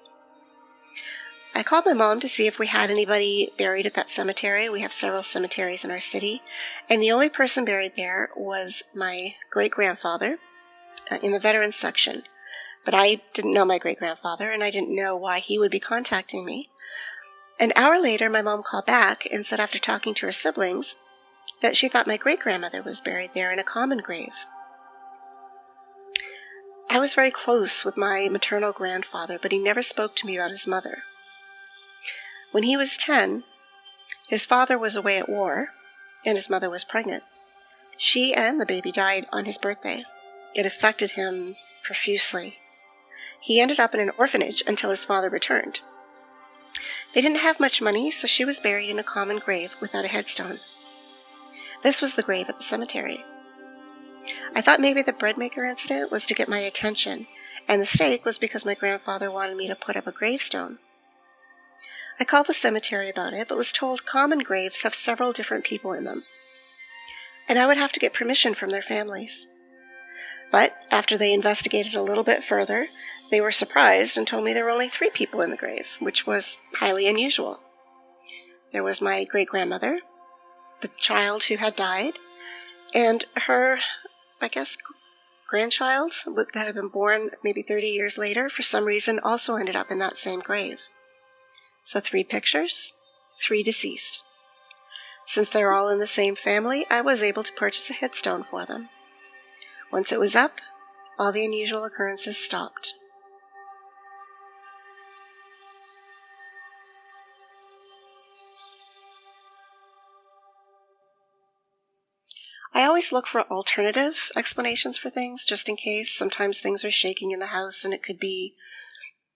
I called my mom to see if we had anybody buried at that cemetery. We have several cemeteries in our city, and the only person buried there was my great-grandfather in the veterans section. But I didn't know my great-grandfather, and I didn't know why he would be contacting me. An hour later, my mom called back and said after talking to her siblings that she thought my great-grandmother was buried there in a common grave. I was very close with my maternal grandfather, but he never spoke to me about his mother. When he was 10, his father was away at war, and his mother was pregnant. She and the baby died on his birthday. It affected him profusely. He ended up in an orphanage until his father returned. They didn't have much money, so she was buried in a common grave without a headstone. This was the grave at the cemetery. I thought maybe the bread maker incident was to get my attention, and the stake was because my grandfather wanted me to put up a gravestone. I called the cemetery about it, but was told common graves have several different people in them, and I would have to get permission from their families. But after they investigated a little bit further, they were surprised and told me there were only 3 people in the grave, which was highly unusual. There was my great-grandmother, the child who had died, and her, grandchild that had been born maybe 30 years later, for some reason also ended up in that same grave. So 3 pictures, 3 deceased. Since they're all in the same family, I was able to purchase a headstone for them. Once it was up, all the unusual occurrences stopped. I always look for alternative explanations for things, just in case. Sometimes things are shaking in the house, and it could be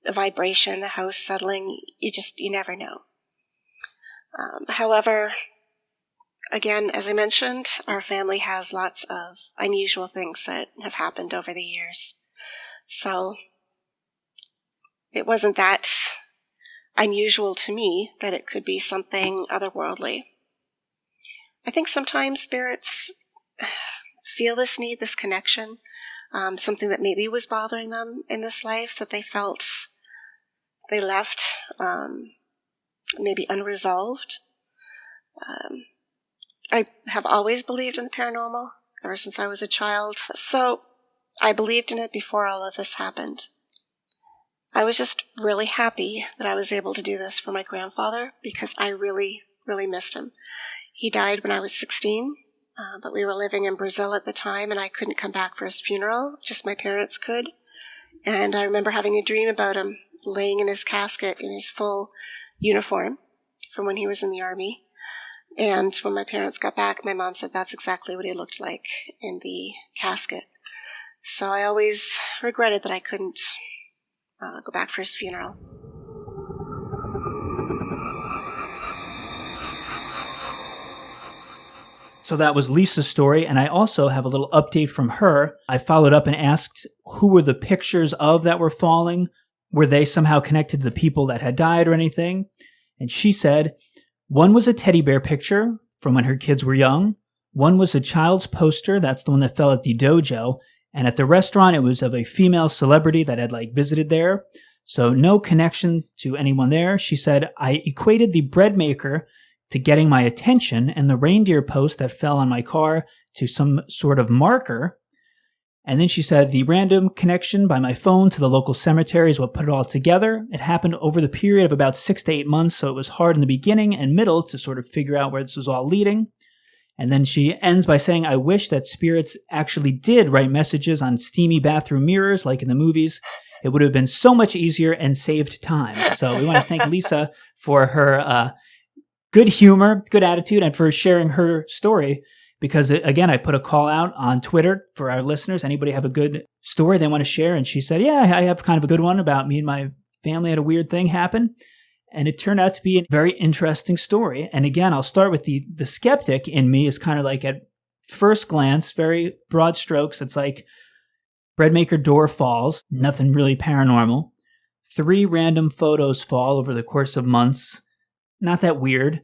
a vibration, the house settling. You never know. However, again, as I mentioned, our family has lots of unusual things that have happened over the years. So it wasn't that unusual to me that it could be something otherworldly. I think sometimes spirits feel this need, this connection, something that maybe was bothering them in this life that they felt they left maybe unresolved. I have always believed in the paranormal ever since I was a child, so I believed in it before all of this happened. I was just really happy that I was able to do this for my grandfather because I really, really missed him. He died when I was 16, but we were living in Brazil at the time, and I couldn't come back for his funeral, just my parents could. And I remember having a dream about him laying in his casket in his full uniform from when he was in the army. And when my parents got back, my mom said that's exactly what he looked like in the casket. So I always regretted that I couldn't go back for his funeral. So that was Lisa's story, and I also have a little update from her. I followed up and asked who were the pictures of that were falling? Were they somehow connected to the people that had died or anything? And she said, one was a teddy bear picture from when her kids were young. One was a child's poster, that's the one that fell at the dojo. And at the restaurant, it was of a female celebrity that had visited there. So no connection to anyone there. She said, I equated the bread maker to getting my attention and the reindeer post that fell on my car to some sort of marker. And then she said, the random connection by my phone to the local cemetery is what put it all together. It happened over the period of about 6 to 8 months, so it was hard in the beginning and middle to sort of figure out where this was all leading. And then she ends by saying, I wish that spirits actually did write messages on steamy bathroom mirrors like in the movies. It would have been so much easier and saved time. So we want to thank Lisa for her good humor, good attitude, and for sharing her story. Because, again, I put a call out on Twitter for our listeners. Anybody have a good story they want to share? And she said, yeah, I have kind of a good one about me and my family had a weird thing happen. And it turned out to be a very interesting story. And again, I'll start with the skeptic in me is kind of like at first glance, very broad strokes. It's like bread maker door falls, nothing really paranormal. 3 random photos fall over the course of months. Not that weird.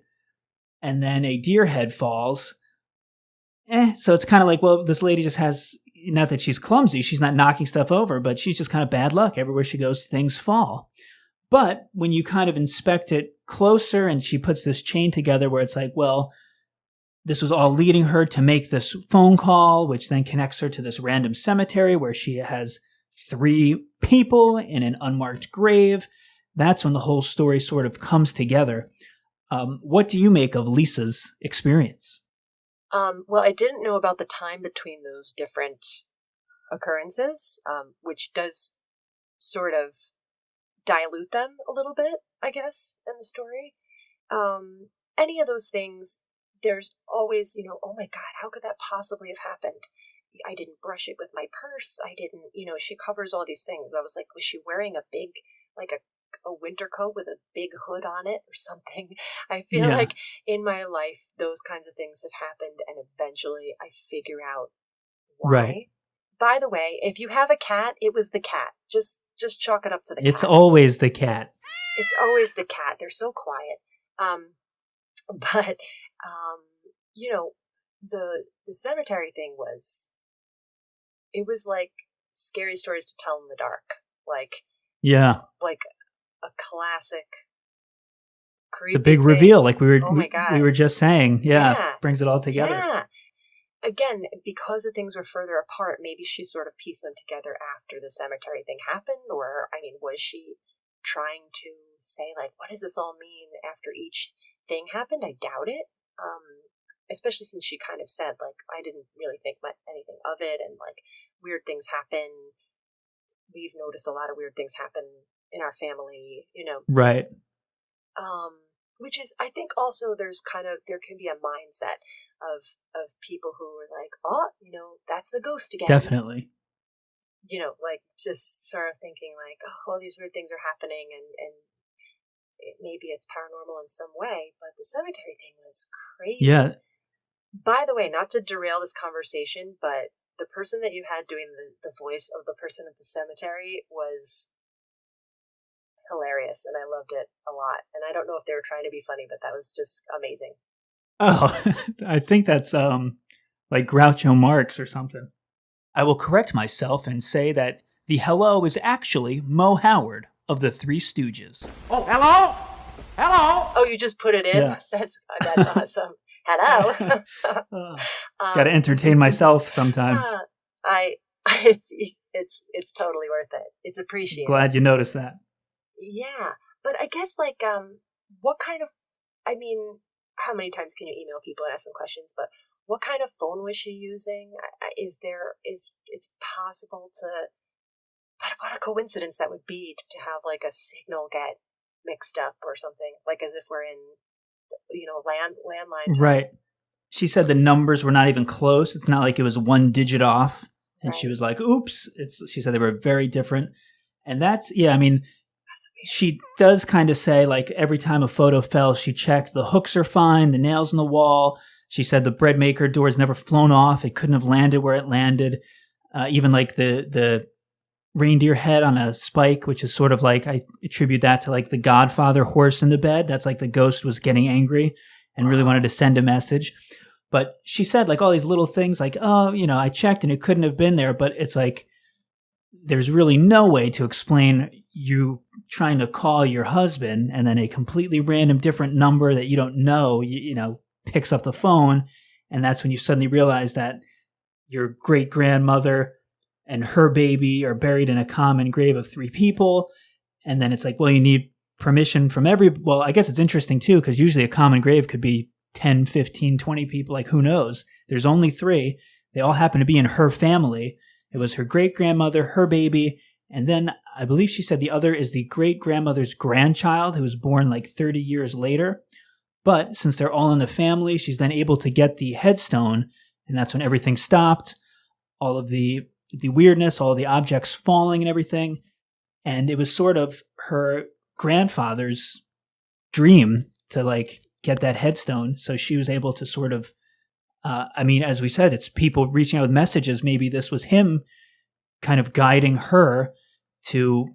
And then a deer head falls. So it's kind of like, well, this lady just has, not that she's clumsy, she's not knocking stuff over, but she's just kind of bad luck. Everywhere she goes, things fall. But when you kind of inspect it closer and she puts this chain together where it's like, well, this was all leading her to make this phone call, which then connects her to this random cemetery where she has 3 people in an unmarked grave. That's when the whole story sort of comes together. What do you make of Lisa's experience? Well, I didn't know about the time between those different occurrences, which does sort of dilute them a little bit, I guess, in the story. Any of those things, there's always, oh my God, how could that possibly have happened? I didn't brush it with my purse. I didn't, she covers all these things. I was like, was she wearing a big, like a winter coat with a big hood on it or something? I feel like in my life, those kinds of things have happened, and eventually I figure out why. Right. By the way, if you have a cat, it was the cat. Just chalk it up to the cat. It's always the cat. It's always the cat. They're so quiet. But the cemetery thing was like scary stories to tell in the dark. Like a classic creepy the big thing. Reveal, like we were just saying. Yeah. Brings it all together. Yeah. Again, because the things were further apart, maybe she sort of pieced them together after the cemetery thing happened, or, was she trying to say, like, what does this all mean after each thing happened. I doubt it. Especially since she kind of said, like, I didn't really think anything of it, and like weird things happen. We've noticed a lot of weird things happen in our family, Right. Which is, I think also there can be a mindset of people who are like, oh, that's the ghost again. Definitely. Like just sort of thinking like, oh, all these weird things are happening, and maybe it's paranormal in some way, but the cemetery thing was crazy. Yeah. By the way, not to derail this conversation, but the person that you had doing the voice of the person at the cemetery was hilarious, and I loved it a lot. And I don't know if they were trying to be funny, but that was just amazing. Oh, I think that's like Groucho Marx or something. I will correct myself and say that the hello is actually Mo Howard of the Three Stooges. Oh, hello? Hello? Oh, you just put it in? Yes. That's awesome. Hello. Got to entertain myself sometimes. It's totally worth it. It's appreciated. Glad you noticed that. Yeah, but I guess like what kind of? I mean, how many times can you email people and ask them questions? But what kind of phone was she using? It's possible to? But what a coincidence that would be to have like a signal get mixed up or something, like as if we're in landline times. Right. She said the numbers were not even close. It's not like it was one digit off. And Right. she was like, oops. She said they were very different. And that's she does kind of say like every time a photo fell, she checked the hooks are fine, the nails in the wall. She said the bread maker door's never flown off. It couldn't have landed where it landed. Even like the reindeer head on a spike, which is sort of like, I attribute that to like the Godfather horse in the bed. That's like the ghost was getting angry and really wanted to send a message. But she said like all these little things like, oh, I checked and it couldn't have been there. But it's like, there's really no way to explain you trying to call your husband and then a completely random different number that you don't know, picks up the phone. And that's when you suddenly realize that your great grandmother and her baby are buried in a common grave of 3 people. And then it's like, well, you need permission from well, I guess it's interesting too, because usually a common grave could be 10, 15, 20 people. Like, who knows? There's only 3. They all happen to be in her family. It was her great grandmother, her baby, and then I believe she said the other is the great grandmother's grandchild who was born like 30 years later. But since they're all in the family, she's then able to get the headstone, and that's when everything stopped. All of the weirdness, all of the objects falling and everything. And it was sort of her grandfather's dream to like get that headstone. So she was able to sort of, as we said, it's people reaching out with messages. Maybe this was him kind of guiding her to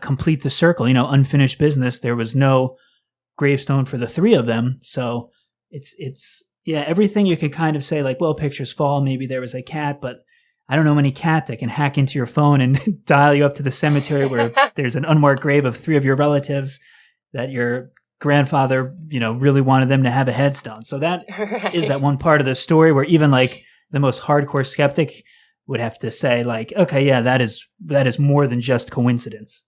complete the circle, unfinished business. There was no gravestone for the 3 of them. So it's everything you could kind of say like, well, pictures fall. Maybe there was a cat, but I don't know any cat that can hack into your phone and dial you up to the cemetery where there's an unmarked grave of 3 of your relatives that your grandfather, really wanted them to have a headstone. So that is that one part of the story where even like the most hardcore skeptic would have to say like, okay, yeah, that is more than just coincidence.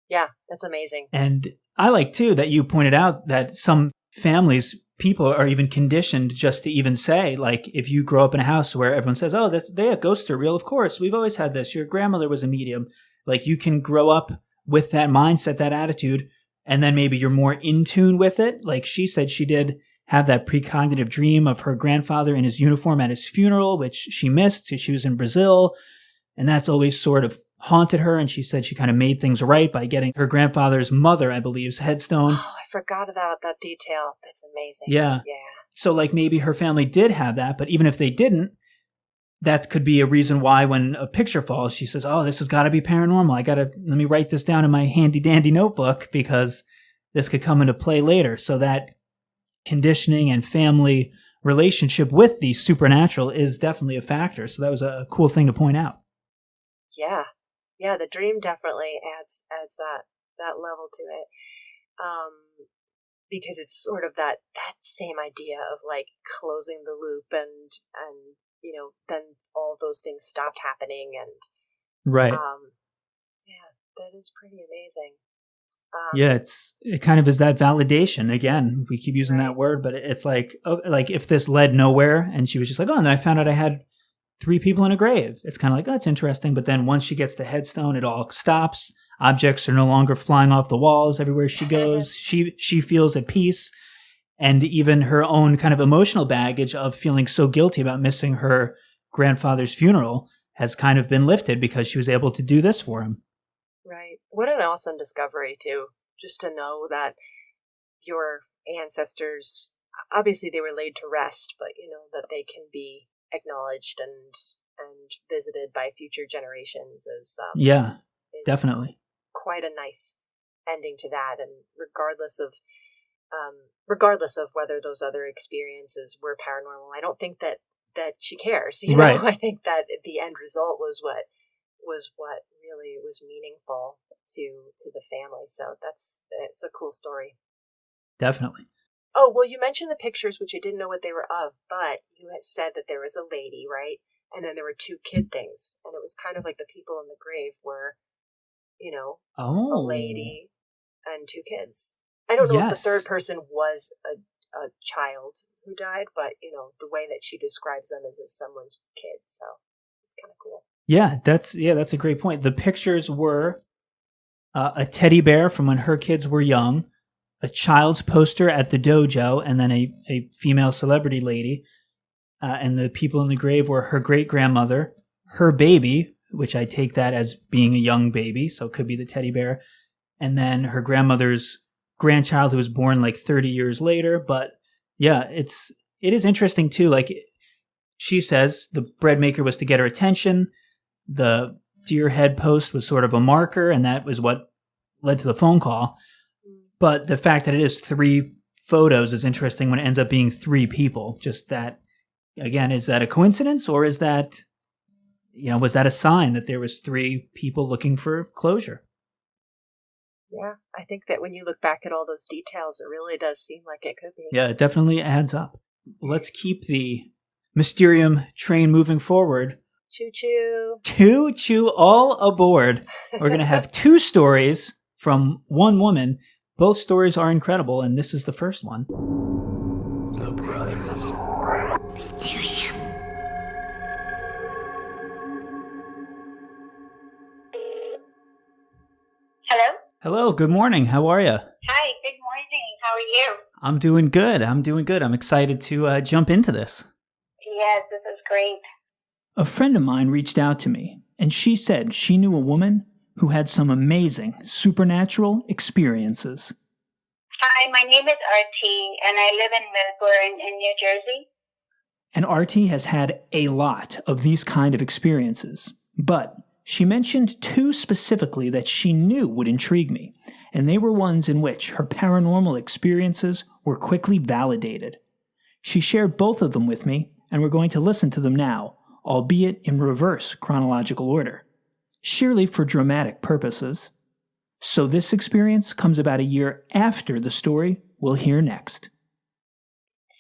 Yeah, that's amazing. And I like too that you pointed out that some families, people are even conditioned just to even say, like, if you grow up in a house where everyone says, oh, ghosts are real, of course, we've always had this. Your grandmother was a medium. Like, you can grow up with that mindset, that attitude, and then maybe you're more in tune with it. Like she said, she did have that precognitive dream of her grandfather in his uniform at his funeral, which she missed because she was in Brazil. And that's always sort of haunted her. And she said she kind of made things right by getting her grandfather's mother, I believe's headstone. Oh, I forgot about that detail. That's amazing. Yeah. Yeah. So like maybe her family did have that, but even if they didn't, that could be a reason why when a picture falls, she says, oh, this has got to be paranormal. Let me write this down in my handy dandy notebook because this could come into play later. So that conditioning and family relationship with the supernatural is definitely a factor. So that was a cool thing to point out. Yeah. Yeah, the dream definitely adds that level to it. Because it's sort of that same idea of like closing the loop and then all those things stopped happening and right. Yeah, that is pretty amazing. Yeah, it kind of is that validation. Again, we keep using that word, but it's like, oh, like if this led nowhere and she was just like, oh, and then I found out I had 3 people in a grave. It's kind of like, oh, it's interesting. But then once she gets the headstone, it all stops. Objects are no longer flying off the walls everywhere she goes. She feels at peace. And even her own kind of emotional baggage of feeling so guilty about missing her grandfather's funeral has kind of been lifted because she was able to do this for him. Right. What an awesome discovery, too. Just to know that your ancestors, obviously they were laid to rest, but that they can be acknowledged and visited by future generations is definitely quite a nice ending to that. And regardless of whether those other experiences were paranormal, I don't think that she cares. Right. I think that the end result was what really was meaningful to the family. So it's a cool story. Definitely. Oh, well, you mentioned the pictures, which I didn't know what they were of, but you had said that there was a lady, right? And then there were 2 kid things. And it was kind of like the people in the grave were, a lady and 2 kids. I don't know if the third person was a child who died, but, the way that she describes them is as someone's kid. So it's kind of cool. Yeah, that's a great point. The pictures were a teddy bear from when her kids were young, a child's poster at the dojo, and then a female celebrity lady. And the people in the grave were her great-grandmother, her baby, which I take that as being a young baby, so it could be the teddy bear, and then her grandmother's grandchild who was born like 30 years later. But yeah, it is interesting too. Like she says, the bread maker was to get her attention. The deer head post was sort of a marker, and that was what led to the phone call. But the fact that it is 3 photos is interesting when it ends up being 3 people. Just that, again, is that a coincidence, or is that, was that a sign that there was 3 people looking for closure? Yeah, I think that when you look back at all those details, it really does seem like it could be. Yeah, it definitely adds up. Let's keep the Mysterium train moving forward. Choo-choo. Choo-choo, all aboard. We're going to have 2 stories from one woman. Both stories are incredible, and this is the first one. The Brothers. Mysterium. Hello? Hello, good morning. How are you? Hi, good morning. How are you? I'm doing good. I'm excited to jump into this. Yes, this is great. A friend of mine reached out to me, and she said she knew a woman who had some amazing supernatural experiences. Hi, my name is Arti, and I live in Melbourne in New Jersey. And Arti has had a lot of these kind of experiences, but she mentioned 2 specifically that she knew would intrigue me, and they were ones in which her paranormal experiences were quickly validated. She shared both of them with me, and we're going to listen to them now, albeit in reverse chronological order, surely for dramatic purposes. So this experience comes about a year after the story we'll hear next.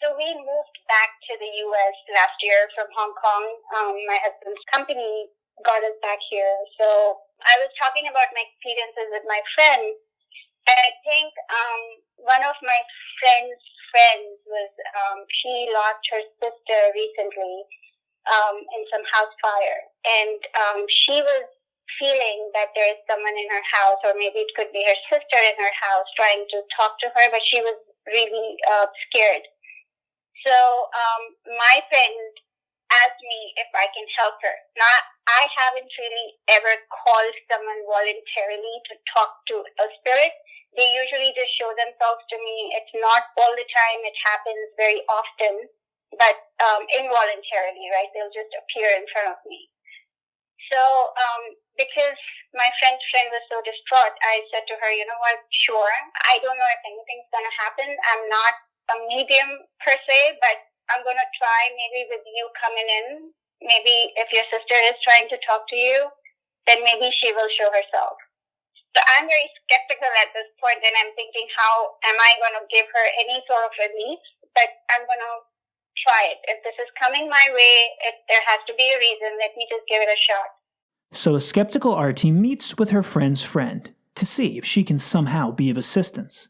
So we moved back to the U.S. last year from Hong Kong. My husband's company got us back here. So I was talking about my experiences with my friend. And I think one of my friend's friends was, she lost her sister recently in some house fire. And she was feeling that there is someone in her house, or maybe it could be her sister in her house trying to talk to her, but she was really scared. So my friend asked me if I can help her. Now, I haven't really ever called someone voluntarily to talk to a spirit. They usually just show themselves to me. It's not all the time. It happens very often, but involuntarily, right? They'll just appear in front of me. So because my friend's friend was so distraught, I said to her, you know what, sure. I don't know if anything's going to happen. I'm not a medium per se, but I'm going to try maybe with you coming in. Maybe if your sister is trying to talk to you, then maybe she will show herself. So I'm very skeptical at this point, and I'm thinking, how am I going to give her any sort of relief? But I'm going to try it. If this is coming my way, there has to be a reason. Let me just give it a shot. So a skeptical Arti meets with her friend's friend, to see if she can somehow be of assistance.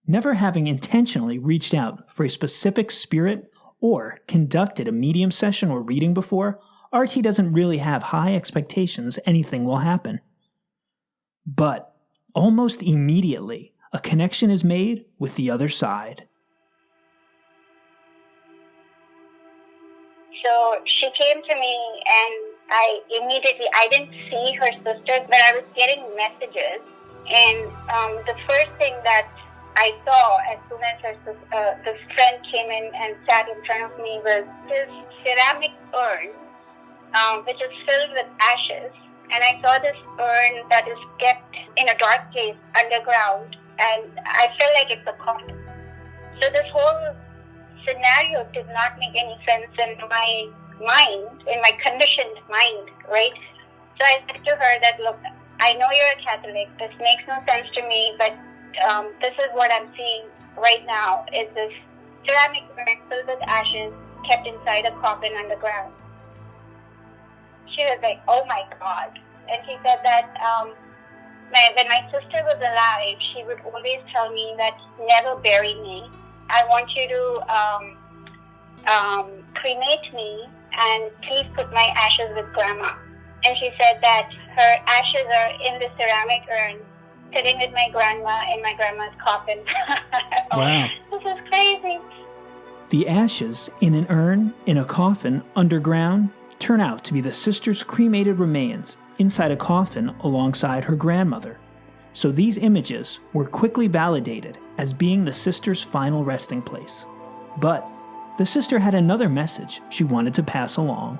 Never having intentionally reached out for a specific spirit or conducted a medium session or reading before, RT doesn't really have high expectations anything will happen. But almost immediately, a connection is made with the other side. So she came to me and I didn't see her sister, but I was getting messages. And the first thing that I saw as soon as this friend came in and sat in front of me was this ceramic urn, which is filled with ashes. And I saw this urn that is kept in a dark place underground, and I felt like it's a coffin. So this whole scenario did not make any sense in my mind, in my conditioned mind, right? So I said to her that, look, I know you're a Catholic. This makes no sense to me, but this is what I'm seeing right now, is this ceramic urn filled with ashes kept inside a coffin underground. She was like, oh my God. And she said that when my sister was alive, she would always tell me that never bury me. I want you to cremate me and please put my ashes with Grandma. And she said that her ashes are in the ceramic urn, sitting with my grandma in my grandma's coffin. Wow. This is crazy. The ashes in an urn in a coffin underground turn out to be the sister's cremated remains inside a coffin alongside her grandmother. So these images were quickly validated as being the sister's final resting place. But the sister had another message she wanted to pass along.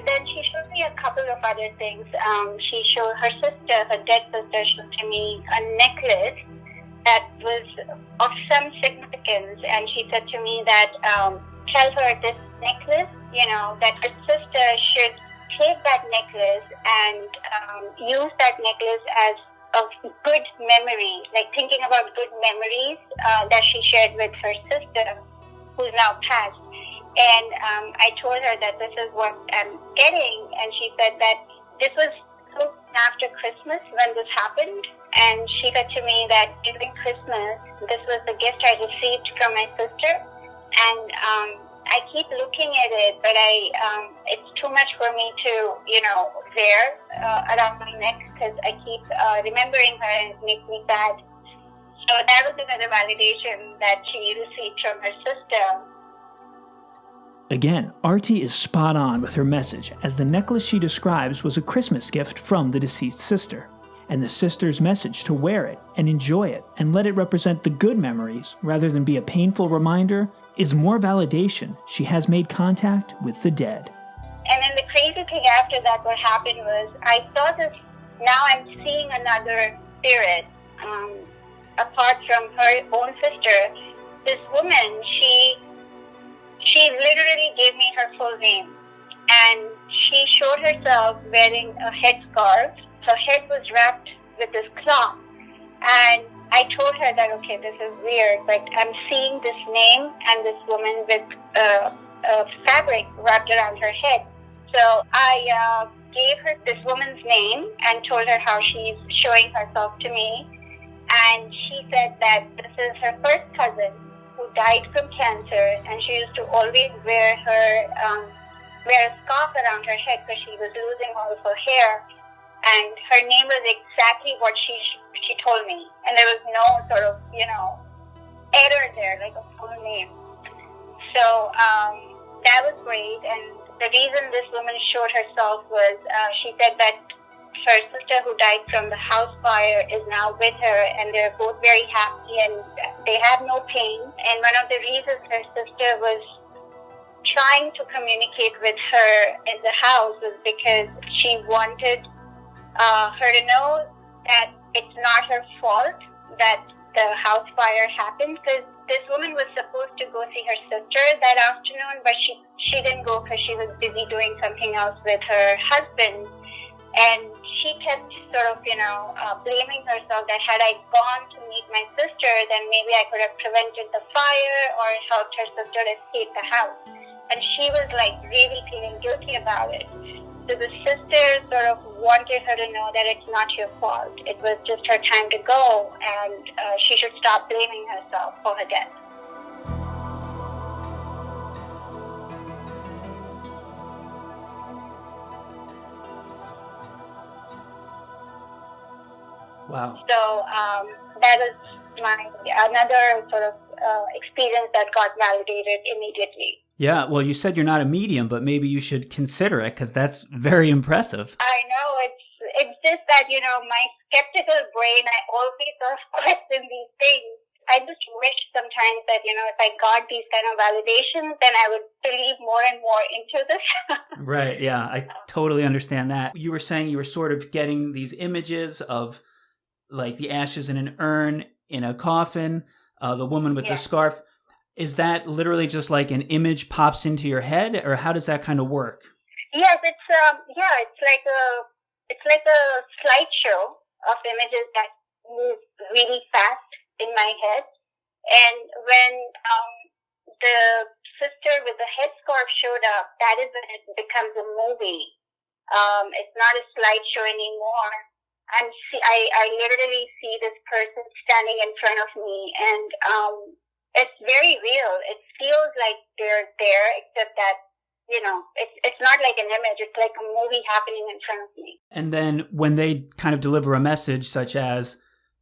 Then she showed me a couple of other things. She showed her sister, her dead sister, showed to me a necklace that was of some significance, and she said to me that tell her this necklace, that her sister should take that necklace and use that necklace as a good memory, like thinking about good memories that she shared with her sister, who's now passed. And I told her that this is what I'm getting, and she said that this was soon after Christmas when this happened, and she said to me that during Christmas, this was the gift I received from my sister, and I keep looking at it, but it's too much for me to, wear around my neck, because I keep remembering her and it makes me sad. So that was another validation that she received from her sister. Again, Artie is spot on with her message, as the necklace she describes was a Christmas gift from the deceased sister, and the sister's message to wear it and enjoy it and let it represent the good memories rather than be a painful reminder is more validation she has made contact with the dead. And then the crazy thing after that, what happened was, I saw this, now I'm seeing another spirit, apart from her own sister. This woman, she literally gave me her full name, and she showed herself wearing a headscarf. Her head was wrapped with this cloth, and I told her that, okay, this is weird, but I'm seeing this name and this woman with a fabric wrapped around her head. So I gave her this woman's name and told her how she's showing herself to me, and she said that this is her first cousin who died from cancer, and she used to always wear a scarf around her head because she was losing all of her hair, and her name was exactly what she told me, and there was no sort of error there, like a full name. So that was great, and the reason this woman showed herself was she said that her sister who died from the house fire is now with her, and they're both very happy and they have no pain. And one of the reasons her sister was trying to communicate with her in the house was because she wanted her to know that it's not her fault that the house fire happened, because this woman was supposed to go see her sister that afternoon, but she didn't go because she was busy doing something else with her husband. And she kept sort of, blaming herself that had I gone to meet my sister, then maybe I could have prevented the fire or helped her sister escape the house. And she was really feeling guilty about it. So the sister sort of wanted her to know that it's not your fault. It was just her time to go, and she should stop blaming herself for her death. Wow. So that was another sort of experience that got validated immediately. Yeah, well, you said you're not a medium, but maybe you should consider it because that's very impressive. I know, it's just that, my skeptical brain, I always sort of question these things. I just wish sometimes that, if I got these kind of validations, then I would believe more and more into this. Right, yeah, I totally understand that. You were saying you were sort of getting these images of like the ashes in an urn, in a coffin, the woman with the scarf. Is that literally just like an image pops into your head, or how does that kind of work? Yes, it's like a slideshow of images that move really fast in my head. And when the sister with the headscarf showed up, that is when it becomes a movie. It's not a slideshow anymore. I literally see this person standing in front of me, and it's very real. It feels like they're there, except that, it's not like an image. It's like a movie happening in front of me. And then when they kind of deliver a message such as,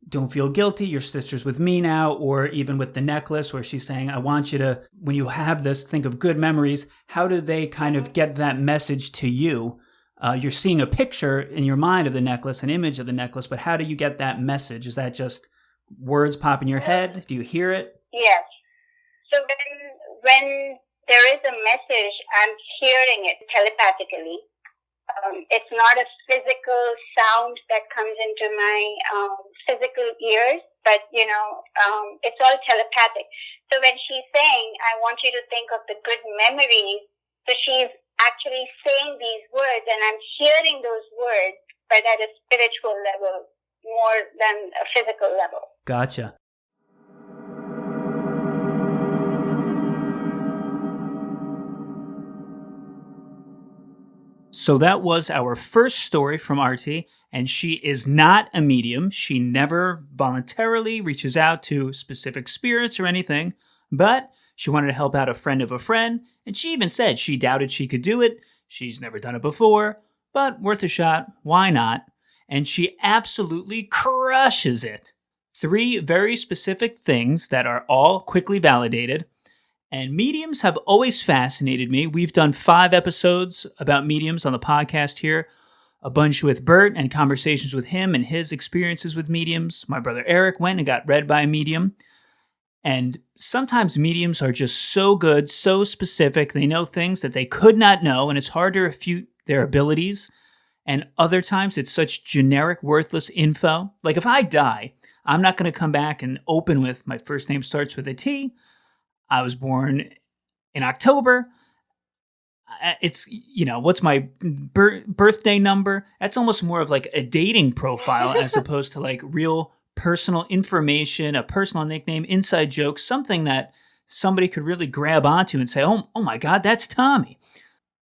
don't feel guilty, your sister's with me now, or even with the necklace where she's saying, I want you to, when you have this, think of good memories, how do they kind of get that message to you? You're seeing a picture in your mind of the necklace, an image of the necklace, but how do you get that message? Is that just words pop in your head? Do you hear it? Yes. So when there is a message, I'm hearing it telepathically. It's not a physical sound that comes into my physical ears, but, it's all telepathic. So when she's saying, I want you to think of the good memories, so she's actually saying these words, and I'm hearing those words, but at a spiritual level more than a physical level. Gotcha. So that was our first story from Arti, and she is not a medium. She never voluntarily reaches out to specific spirits or anything, but she wanted to help out a friend of a friend, and she even said she doubted she could do it. She's never done it before, but worth a shot. Why not? And she absolutely crushes it. 3 very specific things that are all quickly validated. And mediums have always fascinated me. We've done 5 episodes about mediums on the podcast here. A bunch with Bert and conversations with him and his experiences with mediums. My brother Eric went and got read by a medium. And sometimes mediums are just so good, so specific. They know things that they could not know, and it's hard to refute their abilities. And other times it's such generic, worthless info. Like if I die, I'm not going to come back and open with my first name starts with a T. I was born in October. It's, what's my birthday number? That's almost more of like a dating profile as opposed to like real personal information, a personal nickname, inside jokes, something that somebody could really grab onto and say, oh my God, that's Tommy.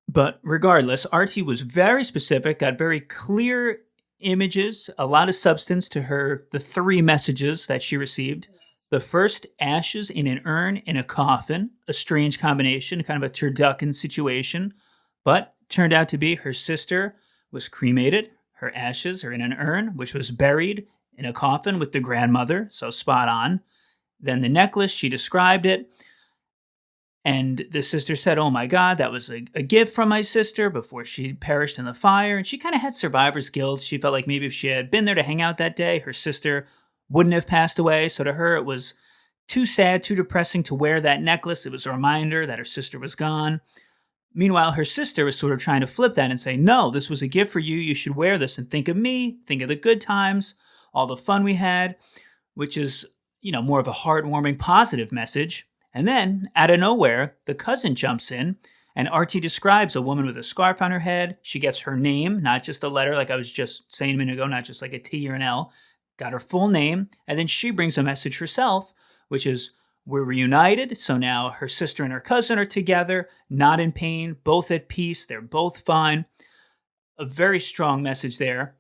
But regardless, Arti was very specific, got very clear images, a lot of substance to the 3 messages that she received. The first, ashes in an urn in a coffin, a strange combination, kind of a turducken situation, but turned out to be her sister was cremated. Her ashes are in an urn, which was buried in a coffin with the grandmother, so spot on. Then the necklace, she described it. And the sister said, oh my God, that was a gift from my sister before she perished in the fire. And she kind of had survivor's guilt. She felt like maybe if she had been there to hang out that day, her sister wouldn't have passed away. So to her, it was too sad, too depressing to wear that necklace. It was a reminder that her sister was gone. Meanwhile, her sister was sort of trying to flip that and say, no, this was a gift for you. You should wear this and think of me, think of the good times, all the fun we had, which is, more of a heartwarming, positive message. And then, out of nowhere, the cousin jumps in, and Arti describes a woman with a scarf on her head. She gets her name, not just a letter like I was just saying a minute ago, not just like a T or an L. Got her full name, and then she brings a message herself, which is, we're reunited, so now her sister and her cousin are together, not in pain, both at peace, they're both fine. a very strong message there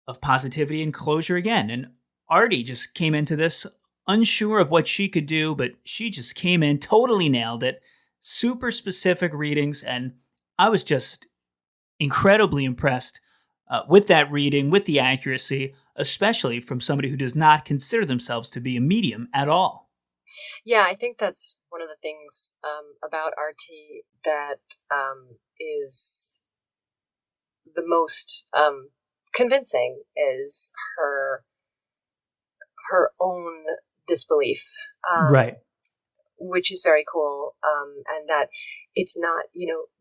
of positivity and closure again. And Artie just came into this unsure of what she could do, but she just came in, totally nailed it. Super specific readings. And I was just incredibly impressed with that reading, with the accuracy, especially from somebody who does not consider themselves to be a medium at all. Yeah, I think that's one of the things about RT that is the most convincing is her own disbelief, Right. which is very cool. And that it's not,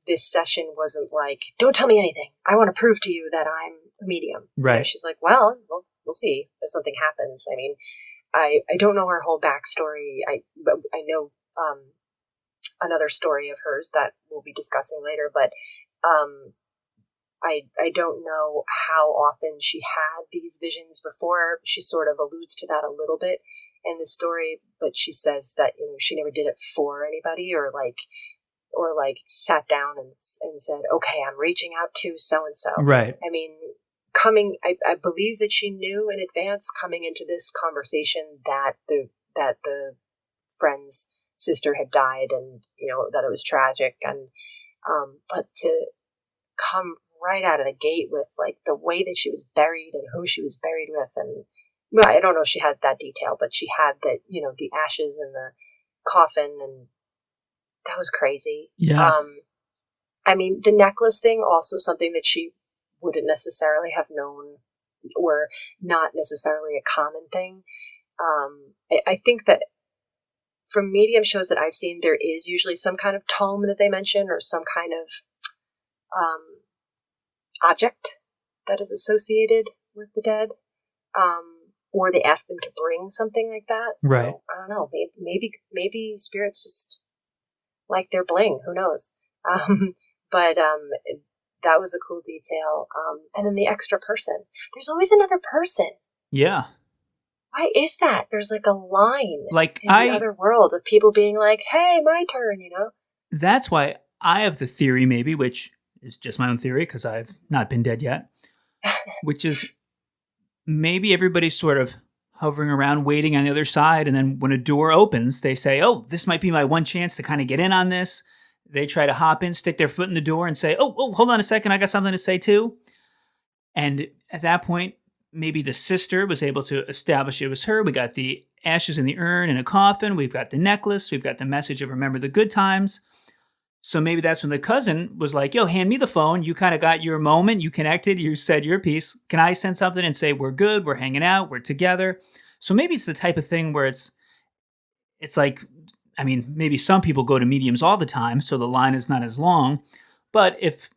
this session wasn't like, don't tell me anything. I want to prove to you that I'm a medium. Right. She's like, well, we'll see if something happens. I mean, I don't know her whole backstory. But I know another story of hers that we'll be discussing later, but I don't know how often she had these visions before. She sort of alludes to that a little bit in the story, but she says that she never did it for anybody or sat down and said, okay, I'm reaching out to so and so. Right. I mean, I believe that she knew in advance coming into this conversation that the friend's sister had died and that it was tragic, and but to come right out of the gate with like the way that she was buried and who she was buried with, and well, I don't know if she had that detail, but she had that the ashes in the coffin, and that was crazy. Yeah. I mean, the necklace thing also something that she wouldn't necessarily have known, or not necessarily a common thing. I think that from medium shows that I've seen, there is usually some kind of tome that they mention or some kind of object that is associated with the dead, or they ask them to bring something like that. So, right. I don't know. Maybe spirits just like their bling. Who knows? But that was a cool detail. And then the extra person. There's always another person. Yeah. Why is that? There's like a line like in the other world of people being like, hey, my turn, That's why I have the theory, maybe, which is just my own theory because I've not been dead yet, which is maybe everybody's sort of hovering around waiting on the other side. And then when a door opens, they say, oh, this might be my one chance to kind of get in on this. They try to hop in, stick their foot in the door and say, oh, hold on a second. I got something to say too. And at that point, maybe the sister was able to establish it was her. We got the ashes in the urn in a coffin. We've got the necklace. We've got the message of remember the good times. So maybe that's when the cousin was like, yo, hand me the phone. You kind of got your moment. You connected. You said your piece. Can I send something and say, we're good. We're hanging out. We're together. So maybe it's the type of thing where it's like, I mean, maybe some people go to mediums all the time, so the line is not as long. But if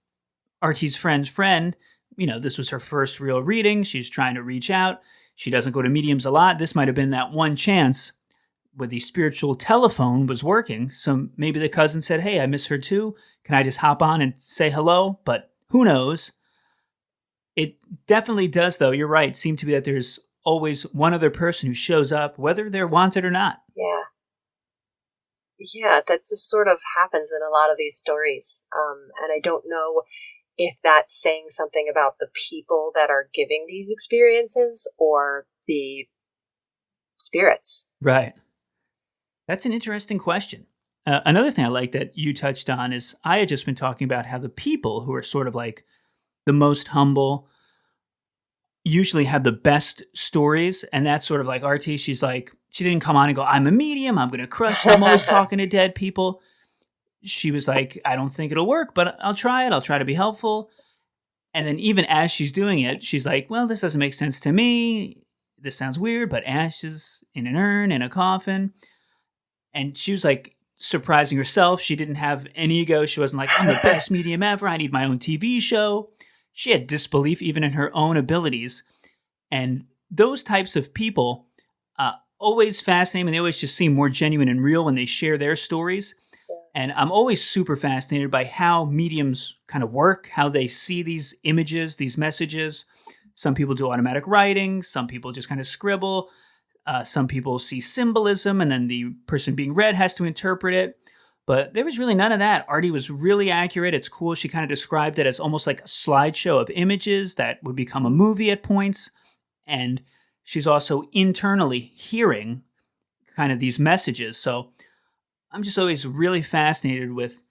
RT's friend's friend, this was her first real reading, she's trying to reach out, she doesn't go to mediums a lot, this might have been that one chance where the spiritual telephone was working. So maybe the cousin said, hey, I miss her too. Can I just hop on and say hello? But who knows? It definitely does, though. You're right. Seem to be that there's always one other person who shows up, whether they're wanted or not. Yeah. Yeah, that just sort of happens in a lot of these stories. And I don't know if that's saying something about the people that are giving these experiences or the spirits. Right. That's an interesting question. Another thing I like that you touched on is I had just been talking about how the people who are sort of like the most humble usually have the best stories. And that's sort of like RT. She's like, she didn't come on and go, I'm a medium. I'm going to crush it. I'm always talking to dead people. She was like, I don't think it'll work, but I'll try it. I'll try to be helpful. And then even as she's doing it, she's like, well, this doesn't make sense to me. This sounds weird, but ashes in an urn, in a coffin. And she was like surprising herself. She didn't have an ego. She wasn't like, I'm the best medium ever. I need my own TV show. She had disbelief even in her own abilities. And those types of people always fascinate me. They always just seem more genuine and real when they share their stories. And I'm always super fascinated by how mediums kind of work, how they see these images, these messages. Some people do automatic writing. Some people just kind of scribble. Some people see symbolism, and then the person being read has to interpret it. But there was really none of that. Artie was really accurate. It's cool. She kind of described it as almost like a slideshow of images that would become a movie at points. And she's also internally hearing kind of these messages. So I'm just always really fascinated with,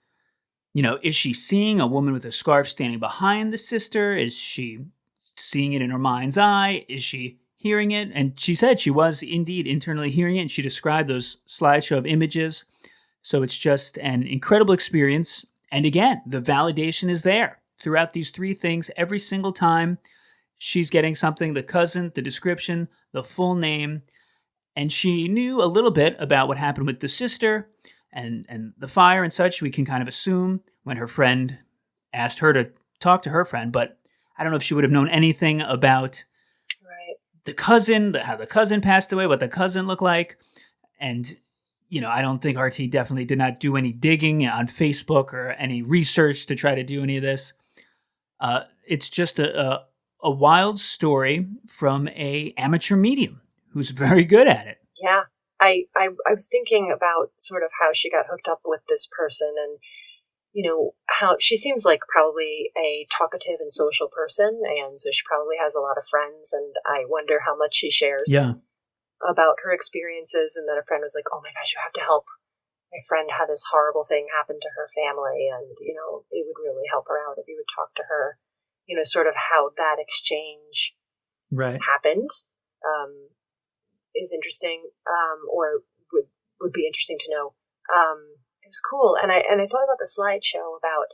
is she seeing a woman with a scarf standing behind the sister? Is she seeing it in her mind's eye? Is she hearing it? And she said she was indeed internally hearing it. And she described those slideshow of images. So it's just an incredible experience. And again, the validation is there throughout these three things. Every single time she's getting something, the cousin, the description, the full name. And she knew a little bit about what happened with the sister and the fire and such. We can kind of assume when her friend asked her to talk to her friend, but I don't know if she would have known anything about the cousin, how the cousin passed away, what the cousin looked like. And, I don't think RT definitely did not do any digging on Facebook or any research to try to do any of this. It's just a wild story from a amateur medium who's very good at it. Yeah. I was thinking about sort of how she got hooked up with this person and, how she seems like probably a talkative and social person. And so she probably has a lot of friends. And I wonder how much she shares about her experiences. And then a friend was like, oh my gosh, you have to help. My friend had this horrible thing happen to her family. And, it would really help her out if you would talk to her, sort of how that exchange happened. Is interesting, or would be interesting to know. It was cool, and I thought about the slideshow about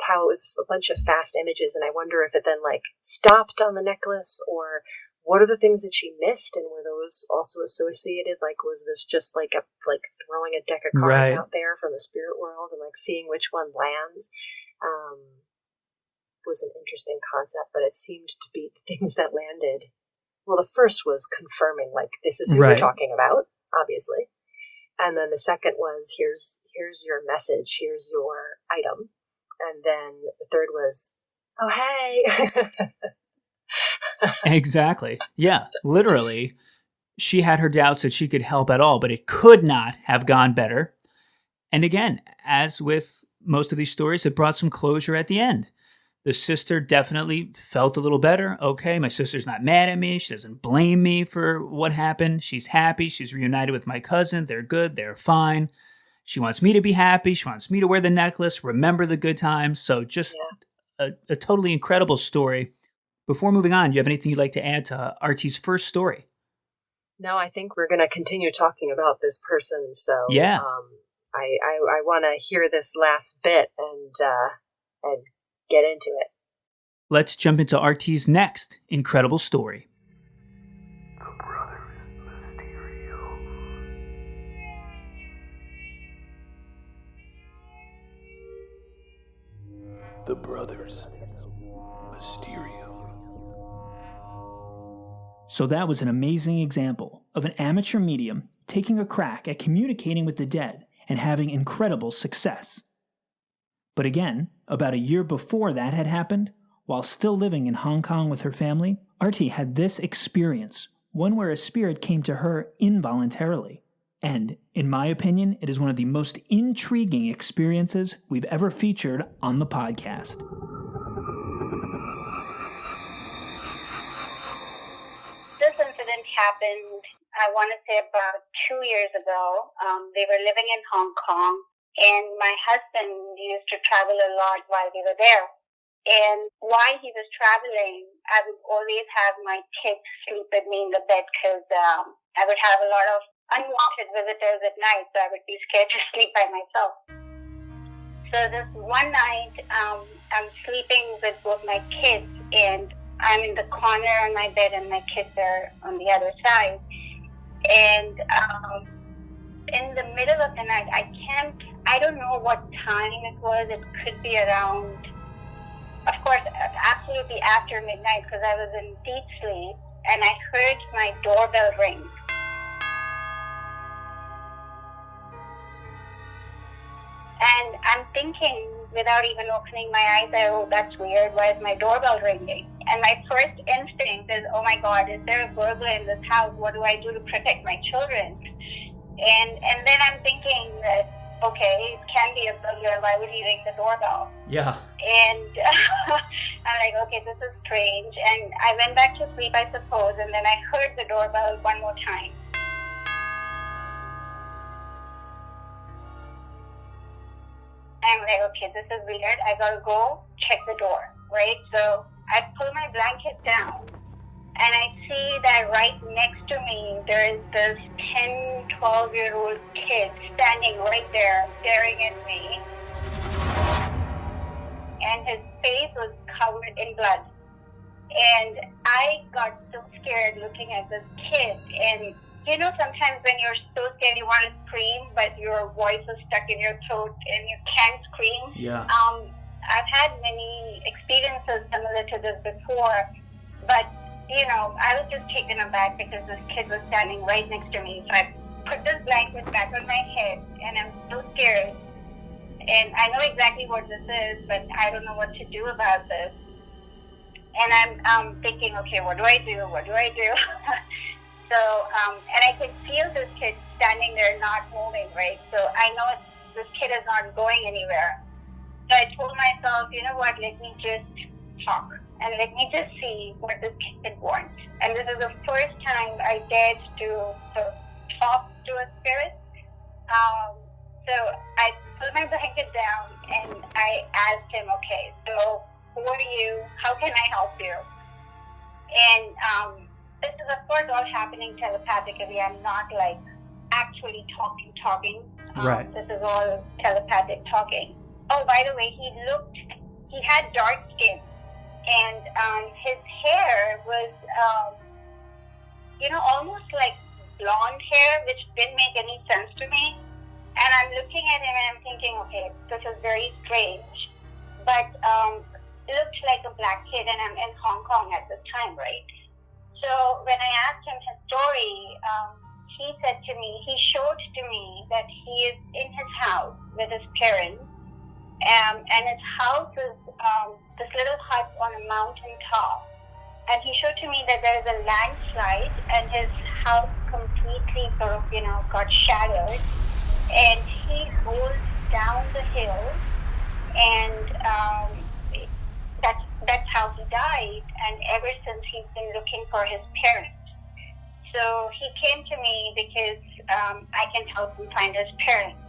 how it was a bunch of fast images, and I wonder if it then stopped on the necklace, or what are the things that she missed, and were those also associated? Was this just like throwing a deck of cards out there from the spirit world and seeing which one lands? Was an interesting concept, but it seemed to be the things that landed. Well, the first was confirming, this is who we're talking about, obviously. And then the second was, here's your message, here's your item. And then the third was, oh, hey. Exactly. Yeah, literally. She had her doubts that she could help at all, but it could not have gone better. And again, as with most of these stories, it brought some closure at the end. The sister definitely felt a little better. Okay, my sister's not mad at me. She doesn't blame me for what happened. She's happy. She's reunited with my cousin. They're good. They're fine. She wants me to be happy. She wants me to wear the necklace, remember the good times. So just a totally incredible story. Before moving on, do you have anything you'd like to add to RT's first story? No, I think we're going to continue talking about this person. So yeah, I want to hear this last bit and get into it. Let's jump into RT's next incredible story. The Brothers Mysterio. The Brothers Mysterio. So that was an amazing example of an amateur medium taking a crack at communicating with the dead and having incredible success. But again, about a year before that had happened, while still living in Hong Kong with her family, RT had this experience, one where a spirit came to her involuntarily. And, in my opinion, it is one of the most intriguing experiences we've ever featured on the podcast. This incident happened, I want to say about 2 years ago. They were living in Hong Kong, and my husband used to travel a lot while we were there. And while he was traveling, I would always have my kids sleep with me in the bed because I would have a lot of unwanted visitors at night, so I would be scared to sleep by myself. So this one night, I'm sleeping with both my kids, and I'm in the corner on my bed, and my kids are on the other side. And in the middle of the night, I don't know what time it was. It could be around, of course, absolutely after midnight, because I was in deep sleep, and I heard my doorbell ring. And I'm thinking, without even opening my eyes, oh, that's weird. Why is my doorbell ringing? And my first instinct is, oh my God, is there a burglar in this house? What do I do to protect my children? And then I'm thinking that okay, it can be a burglar. Why would he ring the doorbell? Yeah. And I'm like, okay, this is strange. And I went back to sleep, I suppose, and then I heard the doorbell one more time. I'm like, okay, this is weird. I gotta go check the door, right? So I pull my blanket down, and I see that right next to me, there is this 10, 12-year-old kid standing right there, staring at me. And his face was covered in blood. And I got so scared looking at this kid. And, you know, sometimes when you're so scared, you want to scream, but your voice is stuck in your throat and you can't scream. Yeah. I've had many experiences similar to this before, but, you know, I was just taken aback because this kid was standing right next to me. So I put this blanket back on my head, and I'm so scared. And I know exactly what this is, but I don't know what to do about this. And I'm thinking, okay, what do I do? What do I do? So, and I could feel this kid standing there not moving, right? So I know this kid is not going anywhere. So I told myself, you know what, let me just talk and let me just see what this kid wants. And this is the first time I dared to sort of talk to a spirit. So I put my blanket down and I asked him, okay, so who are you? How can I help you? And this is, of course, all happening telepathically. I'm not like actually talking. Right. This is all telepathic talking. Oh, by the way, he had dark skin, and his hair was, almost like blonde hair, which didn't make any sense to me. And I'm looking at him and I'm thinking, okay, this is very strange, but looked like a black kid, and I'm in Hong Kong at the time, right? So when I asked him his story, he said to me, he showed to me that he is in his house with his parents, and his house is this little hut on a mountain top. And he showed to me that there is a landslide, and his house completely sort of, got shattered. And he rolled down the hill, and that's how he died. And ever since, he's been looking for his parents. So he came to me because I can help him find his parents.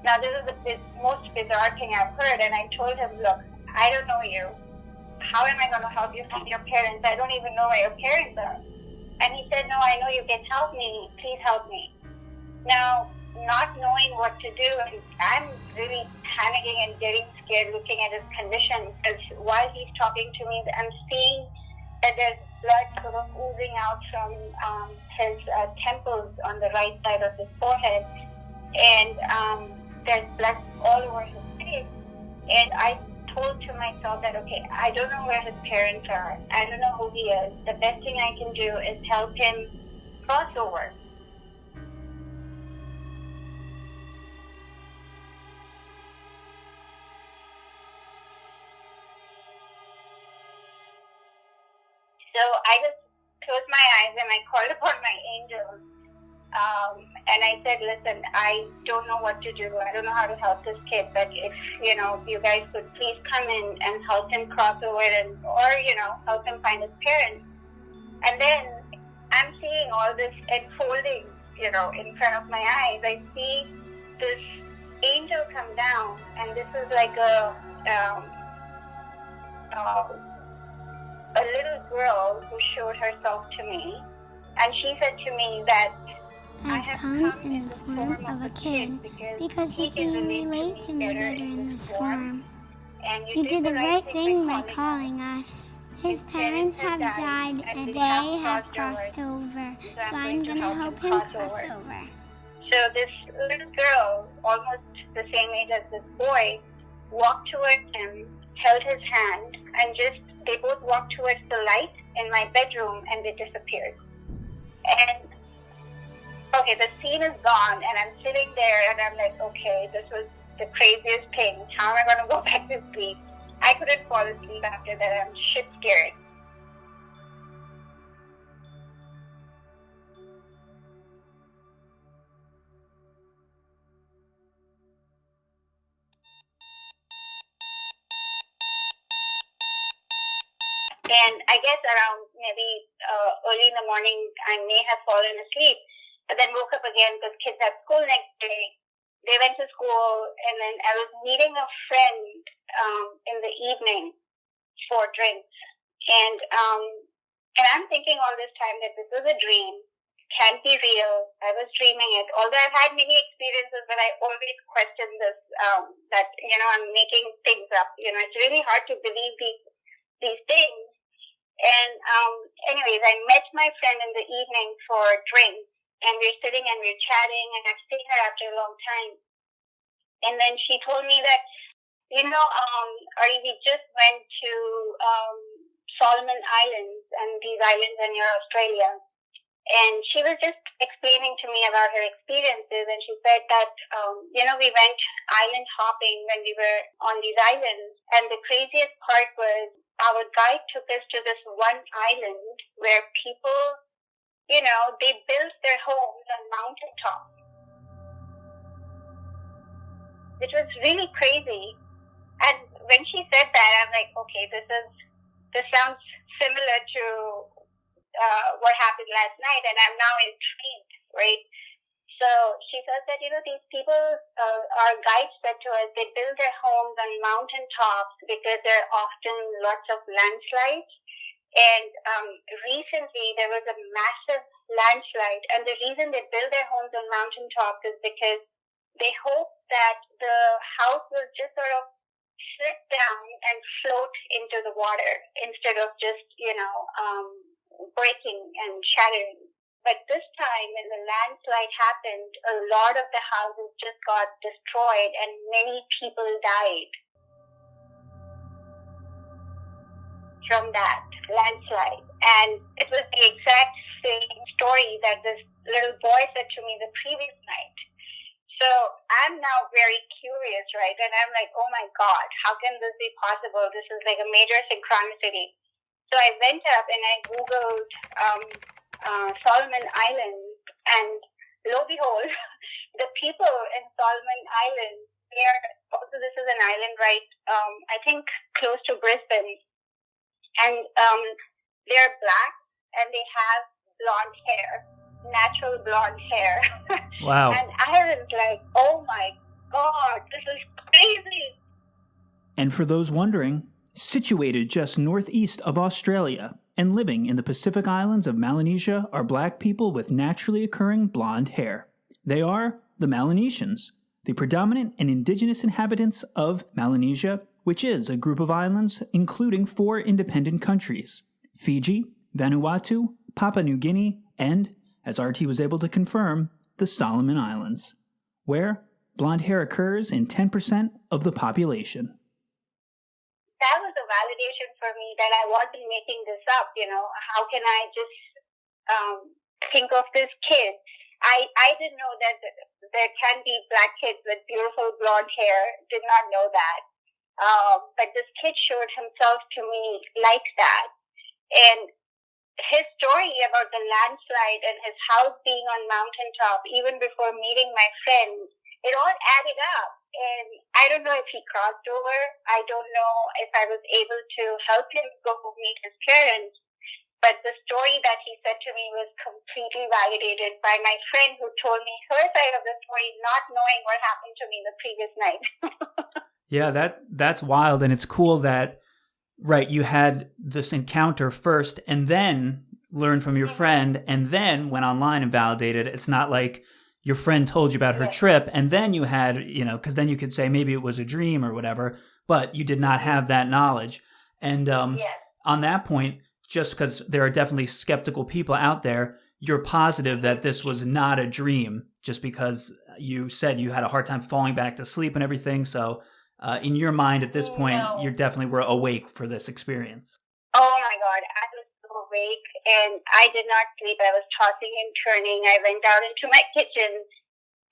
Now, this is the most bizarre thing I've heard, and I told him, look, I don't know you. How am I going to help you find your parents? I don't even know where your parents are. And he said, no, I know you can help me. Please help me. Now, not knowing what to do, I'm really panicking and getting scared looking at his condition, because while he's talking to me, I'm seeing that there's blood sort of oozing out from his temples on the right side of his forehead, and there's blood all over his face. And I told to myself that, okay, I don't know where his parents are. I don't know who he is. The best thing I can do is help him cross over. So I just closed my eyes and I called upon my angels. And I said, listen, I don't know what to do. I don't know how to help this kid, but if, you guys could please come in and help him cross over or help him find his parents. And then I'm seeing all this unfolding, in front of my eyes. I see this angel come down, and this is like a little girl who showed herself to me. And she said to me that I have come in the form of a kid because he can relate to me better in this form. And you did the right thing by calling us. His parents have died and they have crossed over, so I'm going to help him cross over. So this little girl, almost the same age as this boy, walked towards him, held his hand, and they both walked towards the light in my bedroom, and they disappeared. And okay, the scene is gone, and I'm sitting there, and I'm like, okay, this was the craziest thing. How am I going to go back to sleep? I couldn't fall asleep after that. I'm shit scared. And I guess around maybe early in the morning, I may have fallen asleep, but then woke up again because kids had school next day. They went to school, and then I was meeting a friend in the evening for drinks. And I'm thinking all this time that this was a dream, can't be real. I was dreaming it. Although I've had many experiences, but I always question this, that, I'm making things up. It's really hard to believe these things. And anyways, I met my friend in the evening for drinks, and we're sitting and we're chatting, and I've seen her after a long time. And then she told me that, Ari, we just went to Solomon Islands, and these islands are near Australia. And she was just explaining to me about her experiences, and she said that, we went island hopping when we were on these islands, and the craziest part was our guide took us to this one island where people, they built their homes on mountaintops. It was really crazy. And when she said that, I'm like, okay, this sounds similar to what happened last night, and I'm now intrigued, right? So she says that, these people, our guides said to us, they build their homes on mountaintops because there are often lots of landslides. And recently there was a massive landslide, and the reason they build their homes on mountaintops is because they hope that the house will just sort of slip down and float into the water instead of just, breaking and shattering. But this time when the landslide happened, a lot of the houses just got destroyed and many people died from that landslide. And it was the exact same story that this little boy said to me the previous night. So I'm now very curious, right? And I'm like, oh my God, how can this be possible? This is like a major synchronicity. So I went up and I Googled Solomon Islands, and lo and behold, the people in Solomon Islands, this is an island, right? I think close to Brisbane, and they're black and they have blonde hair, natural blonde hair. Wow. And I was like, oh my God, this is crazy. And for those wondering, situated just northeast of Australia and living in the Pacific Islands of Melanesia are black people with naturally occurring blonde hair. They are the Melanesians, the predominant and indigenous inhabitants of Melanesia, which is a group of islands including 4 independent countries: Fiji, Vanuatu, Papua New Guinea, and, as RT was able to confirm, the Solomon Islands, where blonde hair occurs in 10% of the population. That was a validation for me that I wasn't making this up, How can I just think of this kid? I didn't know that there can be black kids with beautiful blonde hair. Did not know that. But this kid showed himself to me like that. And his story about the landslide and his house being on mountaintop, even before meeting my friend, it all added up. And I don't know if he crossed over. I don't know if I was able to help him go meet his parents. But the story that he said to me was completely validated by my friend who told me her side of the story, not knowing what happened to me the previous night. Yeah, that's wild. And it's cool that, right, you had this encounter first and then learned from your friend and then went online and validated it. It's not like your friend told you about her trip and then you had, because then you could say maybe it was a dream or whatever, but you did not have that knowledge. And on that point, just because there are definitely skeptical people out there, you're positive that this was not a dream just because you said you had a hard time falling back to sleep and everything. So in your mind at this point, you definitely were awake for this experience. Oh my God, I was so awake and I did not sleep. I was tossing and turning. I went out into my kitchen,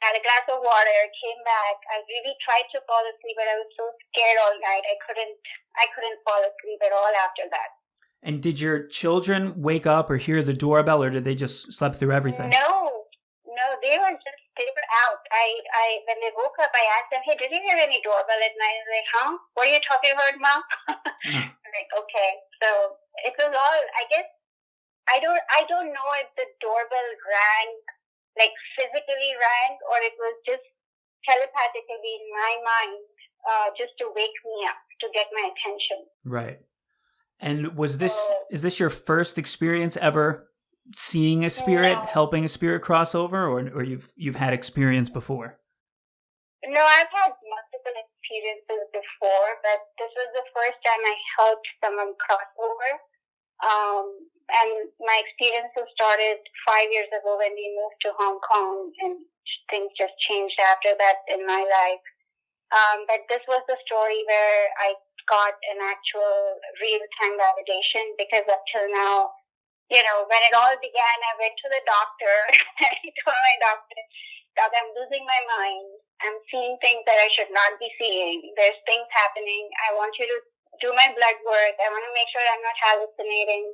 had a glass of water, came back. I really tried to fall asleep, but I was so scared all night. I couldn't fall asleep at all after that. And did your children wake up or hear the doorbell, or did they just sleep through everything? No, they were out. I when they woke up, I asked them, "Hey, did you hear any doorbell at night?" They're like, "Huh? What are you talking about, Mom?" I'm like, okay. So it was all, I guess, I don't know if the doorbell rang, like physically rang, or it was just telepathically in my mind, just to wake me up, to get my attention. Right. And is this your first experience ever seeing a spirit, No. helping a spirit cross over, or you've had experience before? No, I've had multiple experiences before, but this was the first time I helped someone cross over. And my experiences started 5 years ago when we moved to Hong Kong, and things just changed after that in my life. But this was the story where I got an actual real-time validation, because up till now, when it all began, I went to the doctor and I told my doctor, Doc, I'm losing my mind. I'm seeing things that I should not be seeing. There's things happening. I want you to do my blood work. I want to make sure I'm not hallucinating.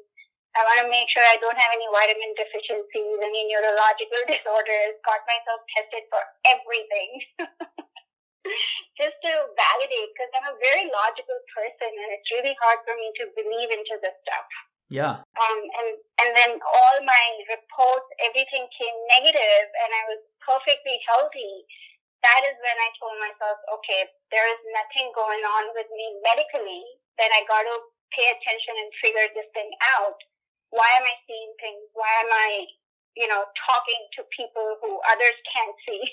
I want to make sure I don't have any vitamin deficiencies, any neurological disorders. Got myself tested for everything. Just to validate, because I'm a very logical person and it's really hard for me to believe into this stuff. Yeah. And then all my reports, everything came negative, and I was perfectly healthy. That is when I told myself, okay, there is nothing going on with me medically, then I got to pay attention and figure this thing out. Why am I seeing things? Why am I, talking to people who others can't see?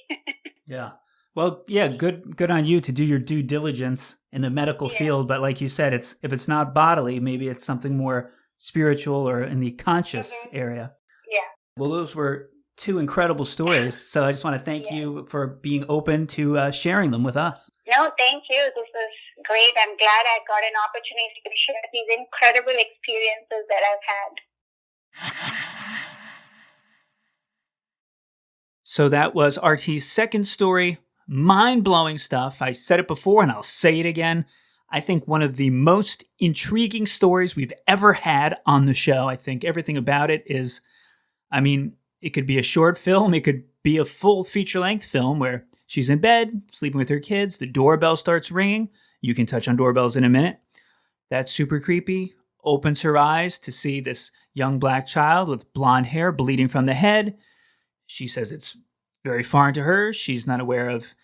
Yeah. Well, yeah, good on you to do your due diligence in the medical field. But like you said, if it's not bodily, maybe it's something more spiritual or in the conscious area. Yeah. Well, those were two incredible stories. So I just want to thank you for being open to sharing them with us. No, thank you. This was great. I'm glad I got an opportunity to share these incredible experiences that I've had. So that was RT's second story. Mind-blowing stuff. I said it before and I'll say it again. I think one of the most intriguing stories we've ever had on the show. I think everything about it is, it could be a short film. It could be a full feature-length film where she's in bed, sleeping with her kids. The doorbell starts ringing. You can touch on doorbells in a minute. That's super creepy. Opens her eyes to see this young black child with blonde hair bleeding from the head. She says it's very foreign to her. She's not aware of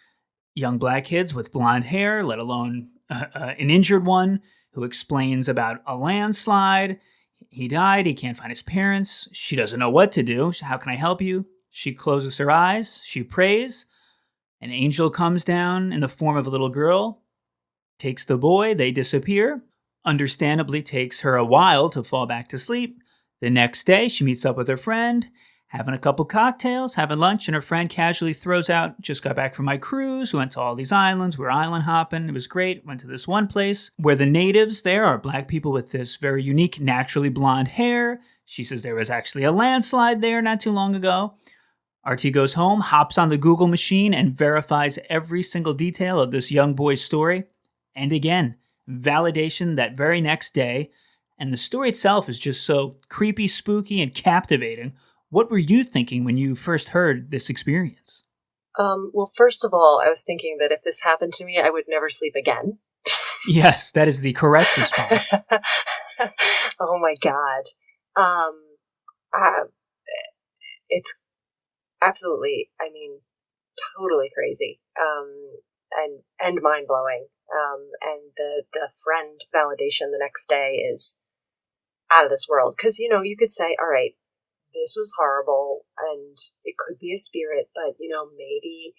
young black kids with blonde hair, let alone an injured one, who explains about a landslide. He died. He can't find his parents. She doesn't know what to do. How can I help you? She closes her eyes. She prays. An angel comes down in the form of a little girl, takes the boy. They disappear. Understandably, takes her a while to fall back to sleep. The next day, she meets up with her friend, having a couple cocktails, having lunch, and her friend casually throws out, just got back from my cruise, we went to all these islands, we were island hopping, it was great, went to this one place where the natives there are black people with this very unique, naturally blonde hair. She says there was actually a landslide there not too long ago. RT goes home, hops on the Google machine, and verifies every single detail of this young boy's story. And again, validation that very next day, and the story itself is just so creepy, spooky, and captivating. What were you thinking when you first heard this experience? Well, first of all, I was thinking that if this happened to me, I would never sleep again. Yes, that is the correct response. Oh my God. It's absolutely, totally crazy. And mind-blowing. And the friend validation the next day is out of this world. Because, you could say, all right, this was horrible, and it could be a spirit, but, maybe,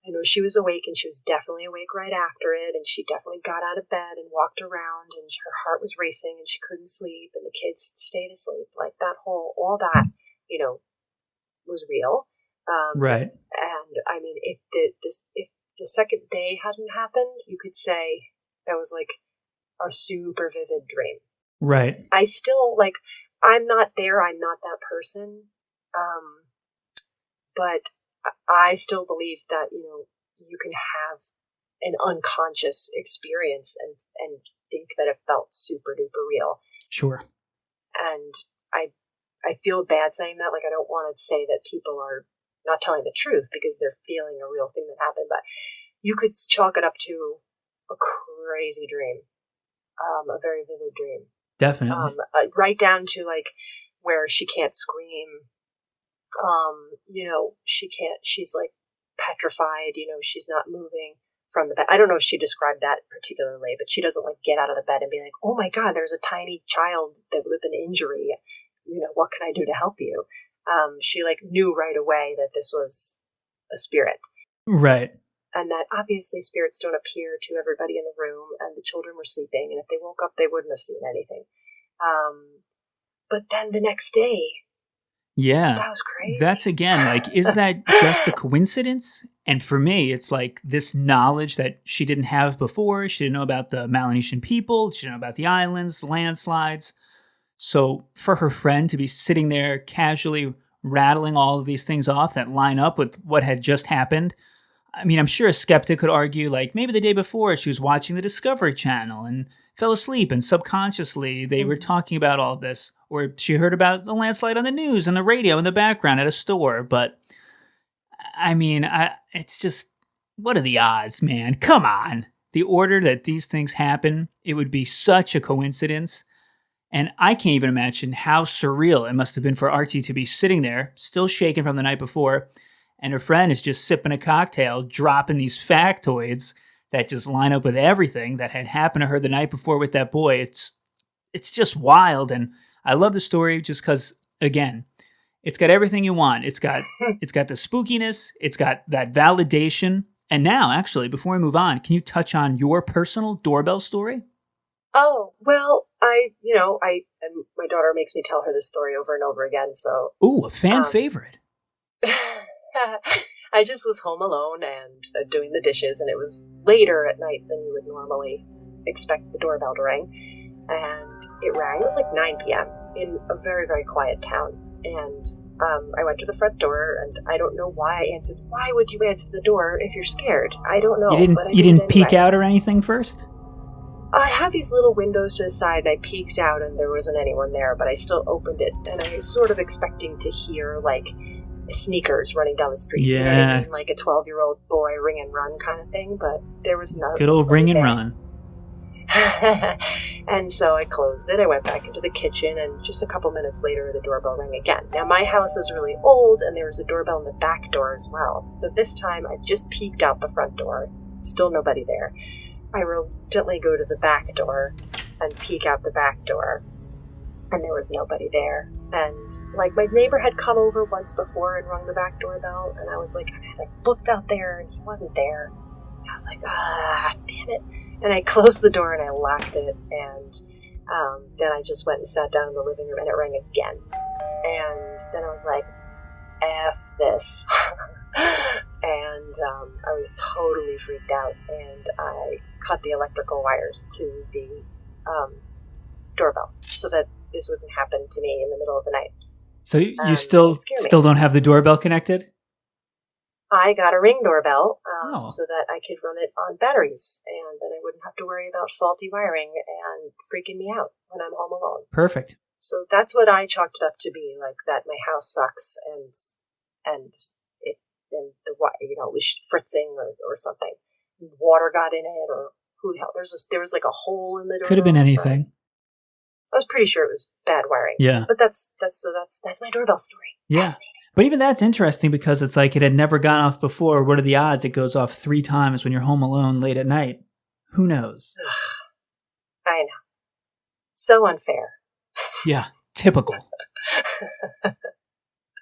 I know she was awake, and she was definitely awake right after it, and she definitely got out of bed and walked around, and her heart was racing, and she couldn't sleep, and the kids stayed asleep. Like, all that, was real. Right. And, if the second day hadn't happened, you could say that was, like, a super vivid dream. Right. I still, I'm not there, I'm not that person, but I still believe that, you can have an unconscious experience and think that it felt super duper real. Sure. And I feel bad saying that, I don't want to say that people are not telling the truth because they're feeling a real thing that happened, but you could chalk it up to a crazy dream, a very vivid dream. Definitely. Right down to like where she can't scream. She can't. She's like petrified. She's not moving from the bed. I don't know if she described that particularly, but she doesn't like get out of the bed and be like, "Oh my God, there's a tiny child with an injury. What can I do to help you?" She like knew right away that this was a spirit. Right. And that obviously spirits don't appear to everybody in the room, and the children were sleeping, and if they woke up, they wouldn't have seen anything. But then the next day, yeah, that was crazy. That's again, like, is that just a coincidence? And for me, it's like this knowledge that she didn't have before. She didn't know about the Melanesian people. She didn't know about the islands, landslides. So for her friend to be sitting there casually rattling all of these things off that line up with what had just happened, I mean, I'm sure a skeptic could argue, like, maybe the day before she was watching the Discovery Channel and fell asleep, and subconsciously they were talking about all this. Or she heard about the landslide on the news and the radio in the background at a store. But, I mean, it's just, what are the odds, man? Come on. The order that these things happen, it would be such a coincidence. And I can't even imagine how surreal it must have been for RT to be sitting there, still shaken from the night before, and her friend is just sipping a cocktail, dropping these factoids that just line up with everything that had happened to her the night before with that boy. It's just wild, and I love the story just because, again, it's got everything you want. It's got the spookiness, it's got that validation. And now, actually, before we move on, can you touch on your personal doorbell story? Oh, well, and my daughter makes me tell her this story over and over again, so. Ooh, a fan favorite. I just was home alone and doing the dishes, and it was later at night than you would normally expect the doorbell to ring. And it rang. It was like 9 p.m. in a very, very quiet town. And I went to the front door, and I don't know why I answered. Why would you answer the door if you're scared? I don't know. You didn't peek out or anything first? I have these little windows to the side, and I peeked out, and there wasn't anyone there, but I still opened it, and I was sort of expecting to hear, like, sneakers running down the street. Yeah. You know what I mean? Like a 12-year-old boy ring and run kind of thing, but there was no. Good old ring and run. And so I closed it. I went back into the kitchen, and just a couple minutes later, the doorbell rang again. Now, my house is really old, and there was a doorbell in the back door as well. So this time, I just peeked out the front door. Still nobody there. I reluctantly go to the back door and peek out the back door, and there was nobody there. And, like, my neighbor had come over once before and rung the back doorbell, and I was like, I looked out there, and he wasn't there. I was like, damn it. And I closed the door, and I locked it, and then I just went and sat down in the living room, and it rang again. And then I was like, F this. And I was totally freaked out, and I cut the electrical wires to the doorbell so that this wouldn't happen to me in the middle of the night. So you still don't have the doorbell connected? I got a Ring doorbell Oh. so that I could run it on batteries, and then I wouldn't have to worry about faulty wiring and freaking me out when I'm home alone. Perfect. So that's what I chalked it up to be, like that my house sucks and the it was fritzing or something. Water got in it, or who the hell? There was like a hole in the door. Could have been anything. I was pretty sure it was bad wiring. Yeah. But that's my doorbell story. Yeah. But even that's interesting because it's like it had never gone off before. What are the odds it goes off 3 times when you're home alone late at night? Who knows? I know. So unfair. Yeah, typical.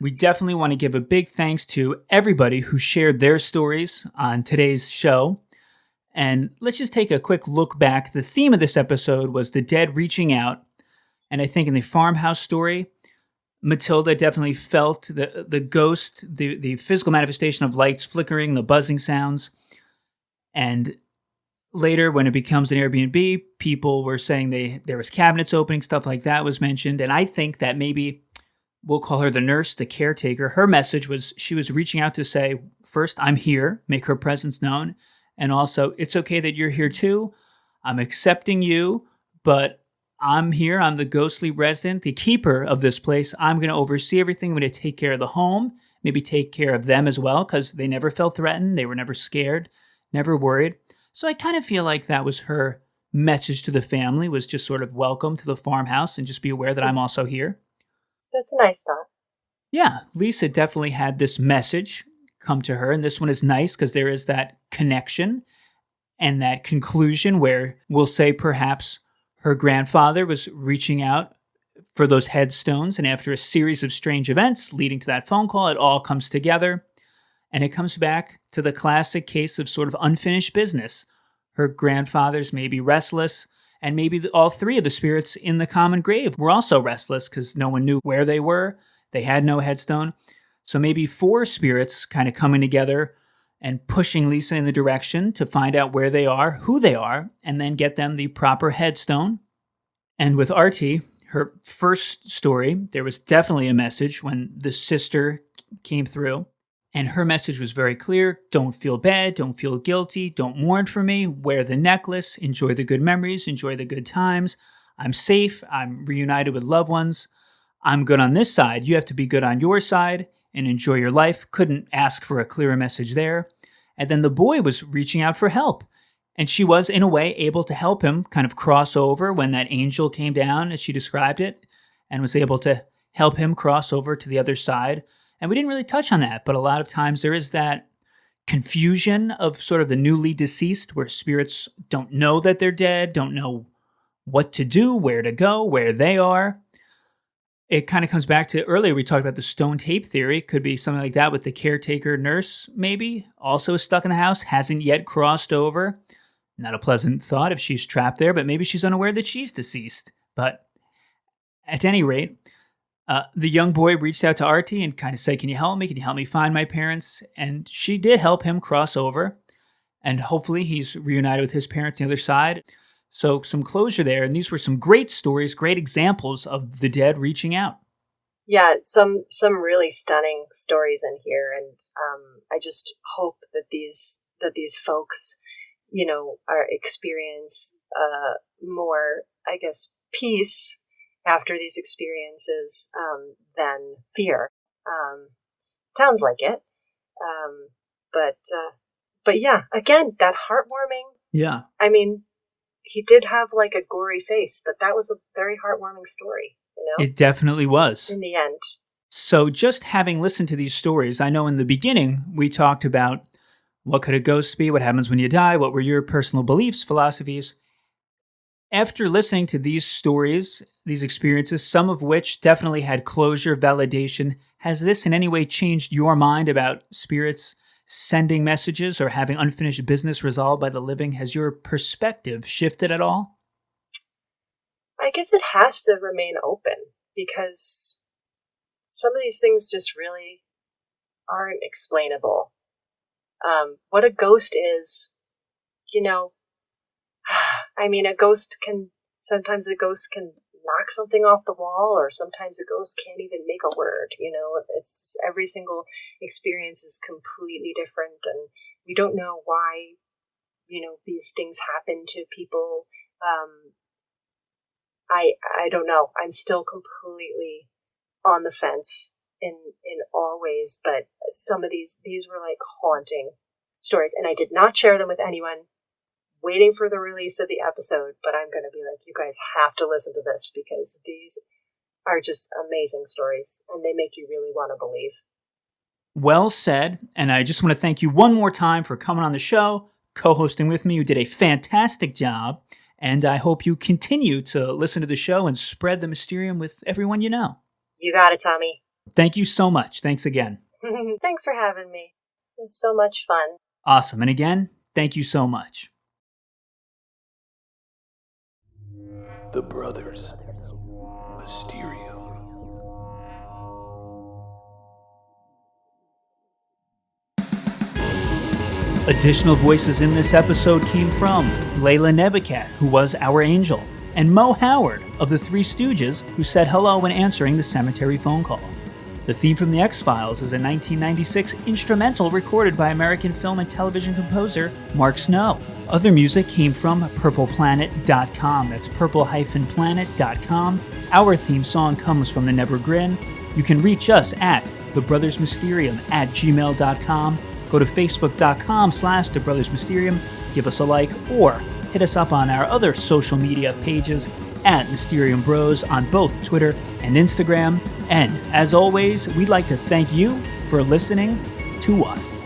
We definitely want to give a big thanks to everybody who shared their stories on today's show. And let's just take a quick look back. The theme of this episode was the dead reaching out. And I think in the farmhouse story, Matilda definitely felt the ghost, the physical manifestation of lights flickering, the buzzing sounds. And later, when it becomes an Airbnb, people were saying there was cabinets opening, stuff like that was mentioned. And I think that maybe we'll call her the nurse, the caretaker. Her message was she was reaching out to say, first, I'm here, make her presence known. And also, it's okay that you're here too. I'm accepting you, but I'm here. I'm the ghostly resident, the keeper of this place. I'm going to oversee everything. I'm going to take care of the home, maybe take care of them as well, because they never felt threatened. They were never scared, never worried. So I kind of feel like that was her message to the family was just sort of welcome to the farmhouse and just be aware that I'm also here. That's a nice thought. Yeah, Lisa definitely had this message come to her, and this one is nice because there is that connection and that conclusion where we'll say perhaps her grandfather was reaching out for those headstones, and after a series of strange events leading to that phone call, it all comes together, and it comes back to the classic case of sort of unfinished business. Her grandfathers may be restless, and maybe all three of the spirits in the common grave were also restless because no one knew where they were. They had no headstone. So maybe four spirits kind of coming together and pushing Lisa in the direction to find out where they are, who they are, and then get them the proper headstone. And with Artie, her first story, there was definitely a message when the sister came through. And her message was very clear. Don't feel bad. Don't feel guilty. Don't mourn for me. Wear the necklace. Enjoy the good memories. Enjoy the good times. I'm safe. I'm reunited with loved ones. I'm good on this side. You have to be good on your side and enjoy your life. Couldn't ask for a clearer message there. And then the boy was reaching out for help. And she was, in a way, able to help him kind of cross over when that angel came down, as she described it, and was able to help him cross over to the other side. And we didn't really touch on that, but a lot of times there is that confusion of sort of the newly deceased where spirits don't know that they're dead, don't know what to do, where to go, where they are. It kind of comes back to earlier we talked about the stone tape theory. Could be something like that with the caretaker nurse, maybe, also stuck in the house, hasn't yet crossed over. Not a pleasant thought if she's trapped there, but maybe she's unaware that she's deceased. But at any rate, the young boy reached out to Artie and kind of said, can you help me? Can you help me find my parents? And she did help him cross over. And hopefully he's reunited with his parents on the other side. So some closure there. And these were some great stories, great examples of the dead reaching out. Yeah, some really stunning stories in here. And I just hope that these folks, are experience more, I guess, peace after these experiences than fear. Sounds like it. But yeah, again, that heartwarming. Yeah. I mean, he did have like a gory face, but that was a very heartwarming story, It definitely was. In the end. So just having listened to these stories, I know in the beginning we talked about what could a ghost be, what happens when you die, what were your personal beliefs, philosophies. After listening to these stories, these experiences, some of which definitely had closure, validation, has this in any way changed your mind about spirits sending messages or having unfinished business resolved by the living? Has your perspective shifted at all? I guess it has to remain open because some of these things just really aren't explainable. What a ghost is, I mean, sometimes a ghost can knock something off the wall, or sometimes a ghost can't even make a word, it's just, every single experience is completely different, and we don't know why, these things happen to people. I don't know. I'm still completely on the fence in all ways, but some of these were like haunting stories, and I did not share them with anyone, waiting for the release of the episode, but I'm going to be like, you guys have to listen to this because these are just amazing stories and they make you really want to believe. Well said. And I just want to thank you one more time for coming on the show, co-hosting with me. You did a fantastic job. And I hope you continue to listen to the show and spread the Mysterium with everyone you know. You got it, Tommy. Thank you so much. Thanks again. Thanks for having me. It was so much fun. Awesome. And again, thank you so much. The Brothers Mysterium. Additional voices in this episode came from Layla Nebakat, who was our angel, and Mo Howard of the Three Stooges, who said hello when answering the cemetery phone call. The theme from The X-Files is a 1996 instrumental recorded by American film and television composer Mark Snow. Other music came from purpleplanet.com. That's purple-planet.com. Our theme song comes from The Never Grin. You can reach us at thebrothersmysterium@gmail.com. Go to facebook.com/thebrothersmysterium, give us a like, or hit us up on our other social media pages at Mysterium Bros on both Twitter and Instagram. And as always, we'd like to thank you for listening to us.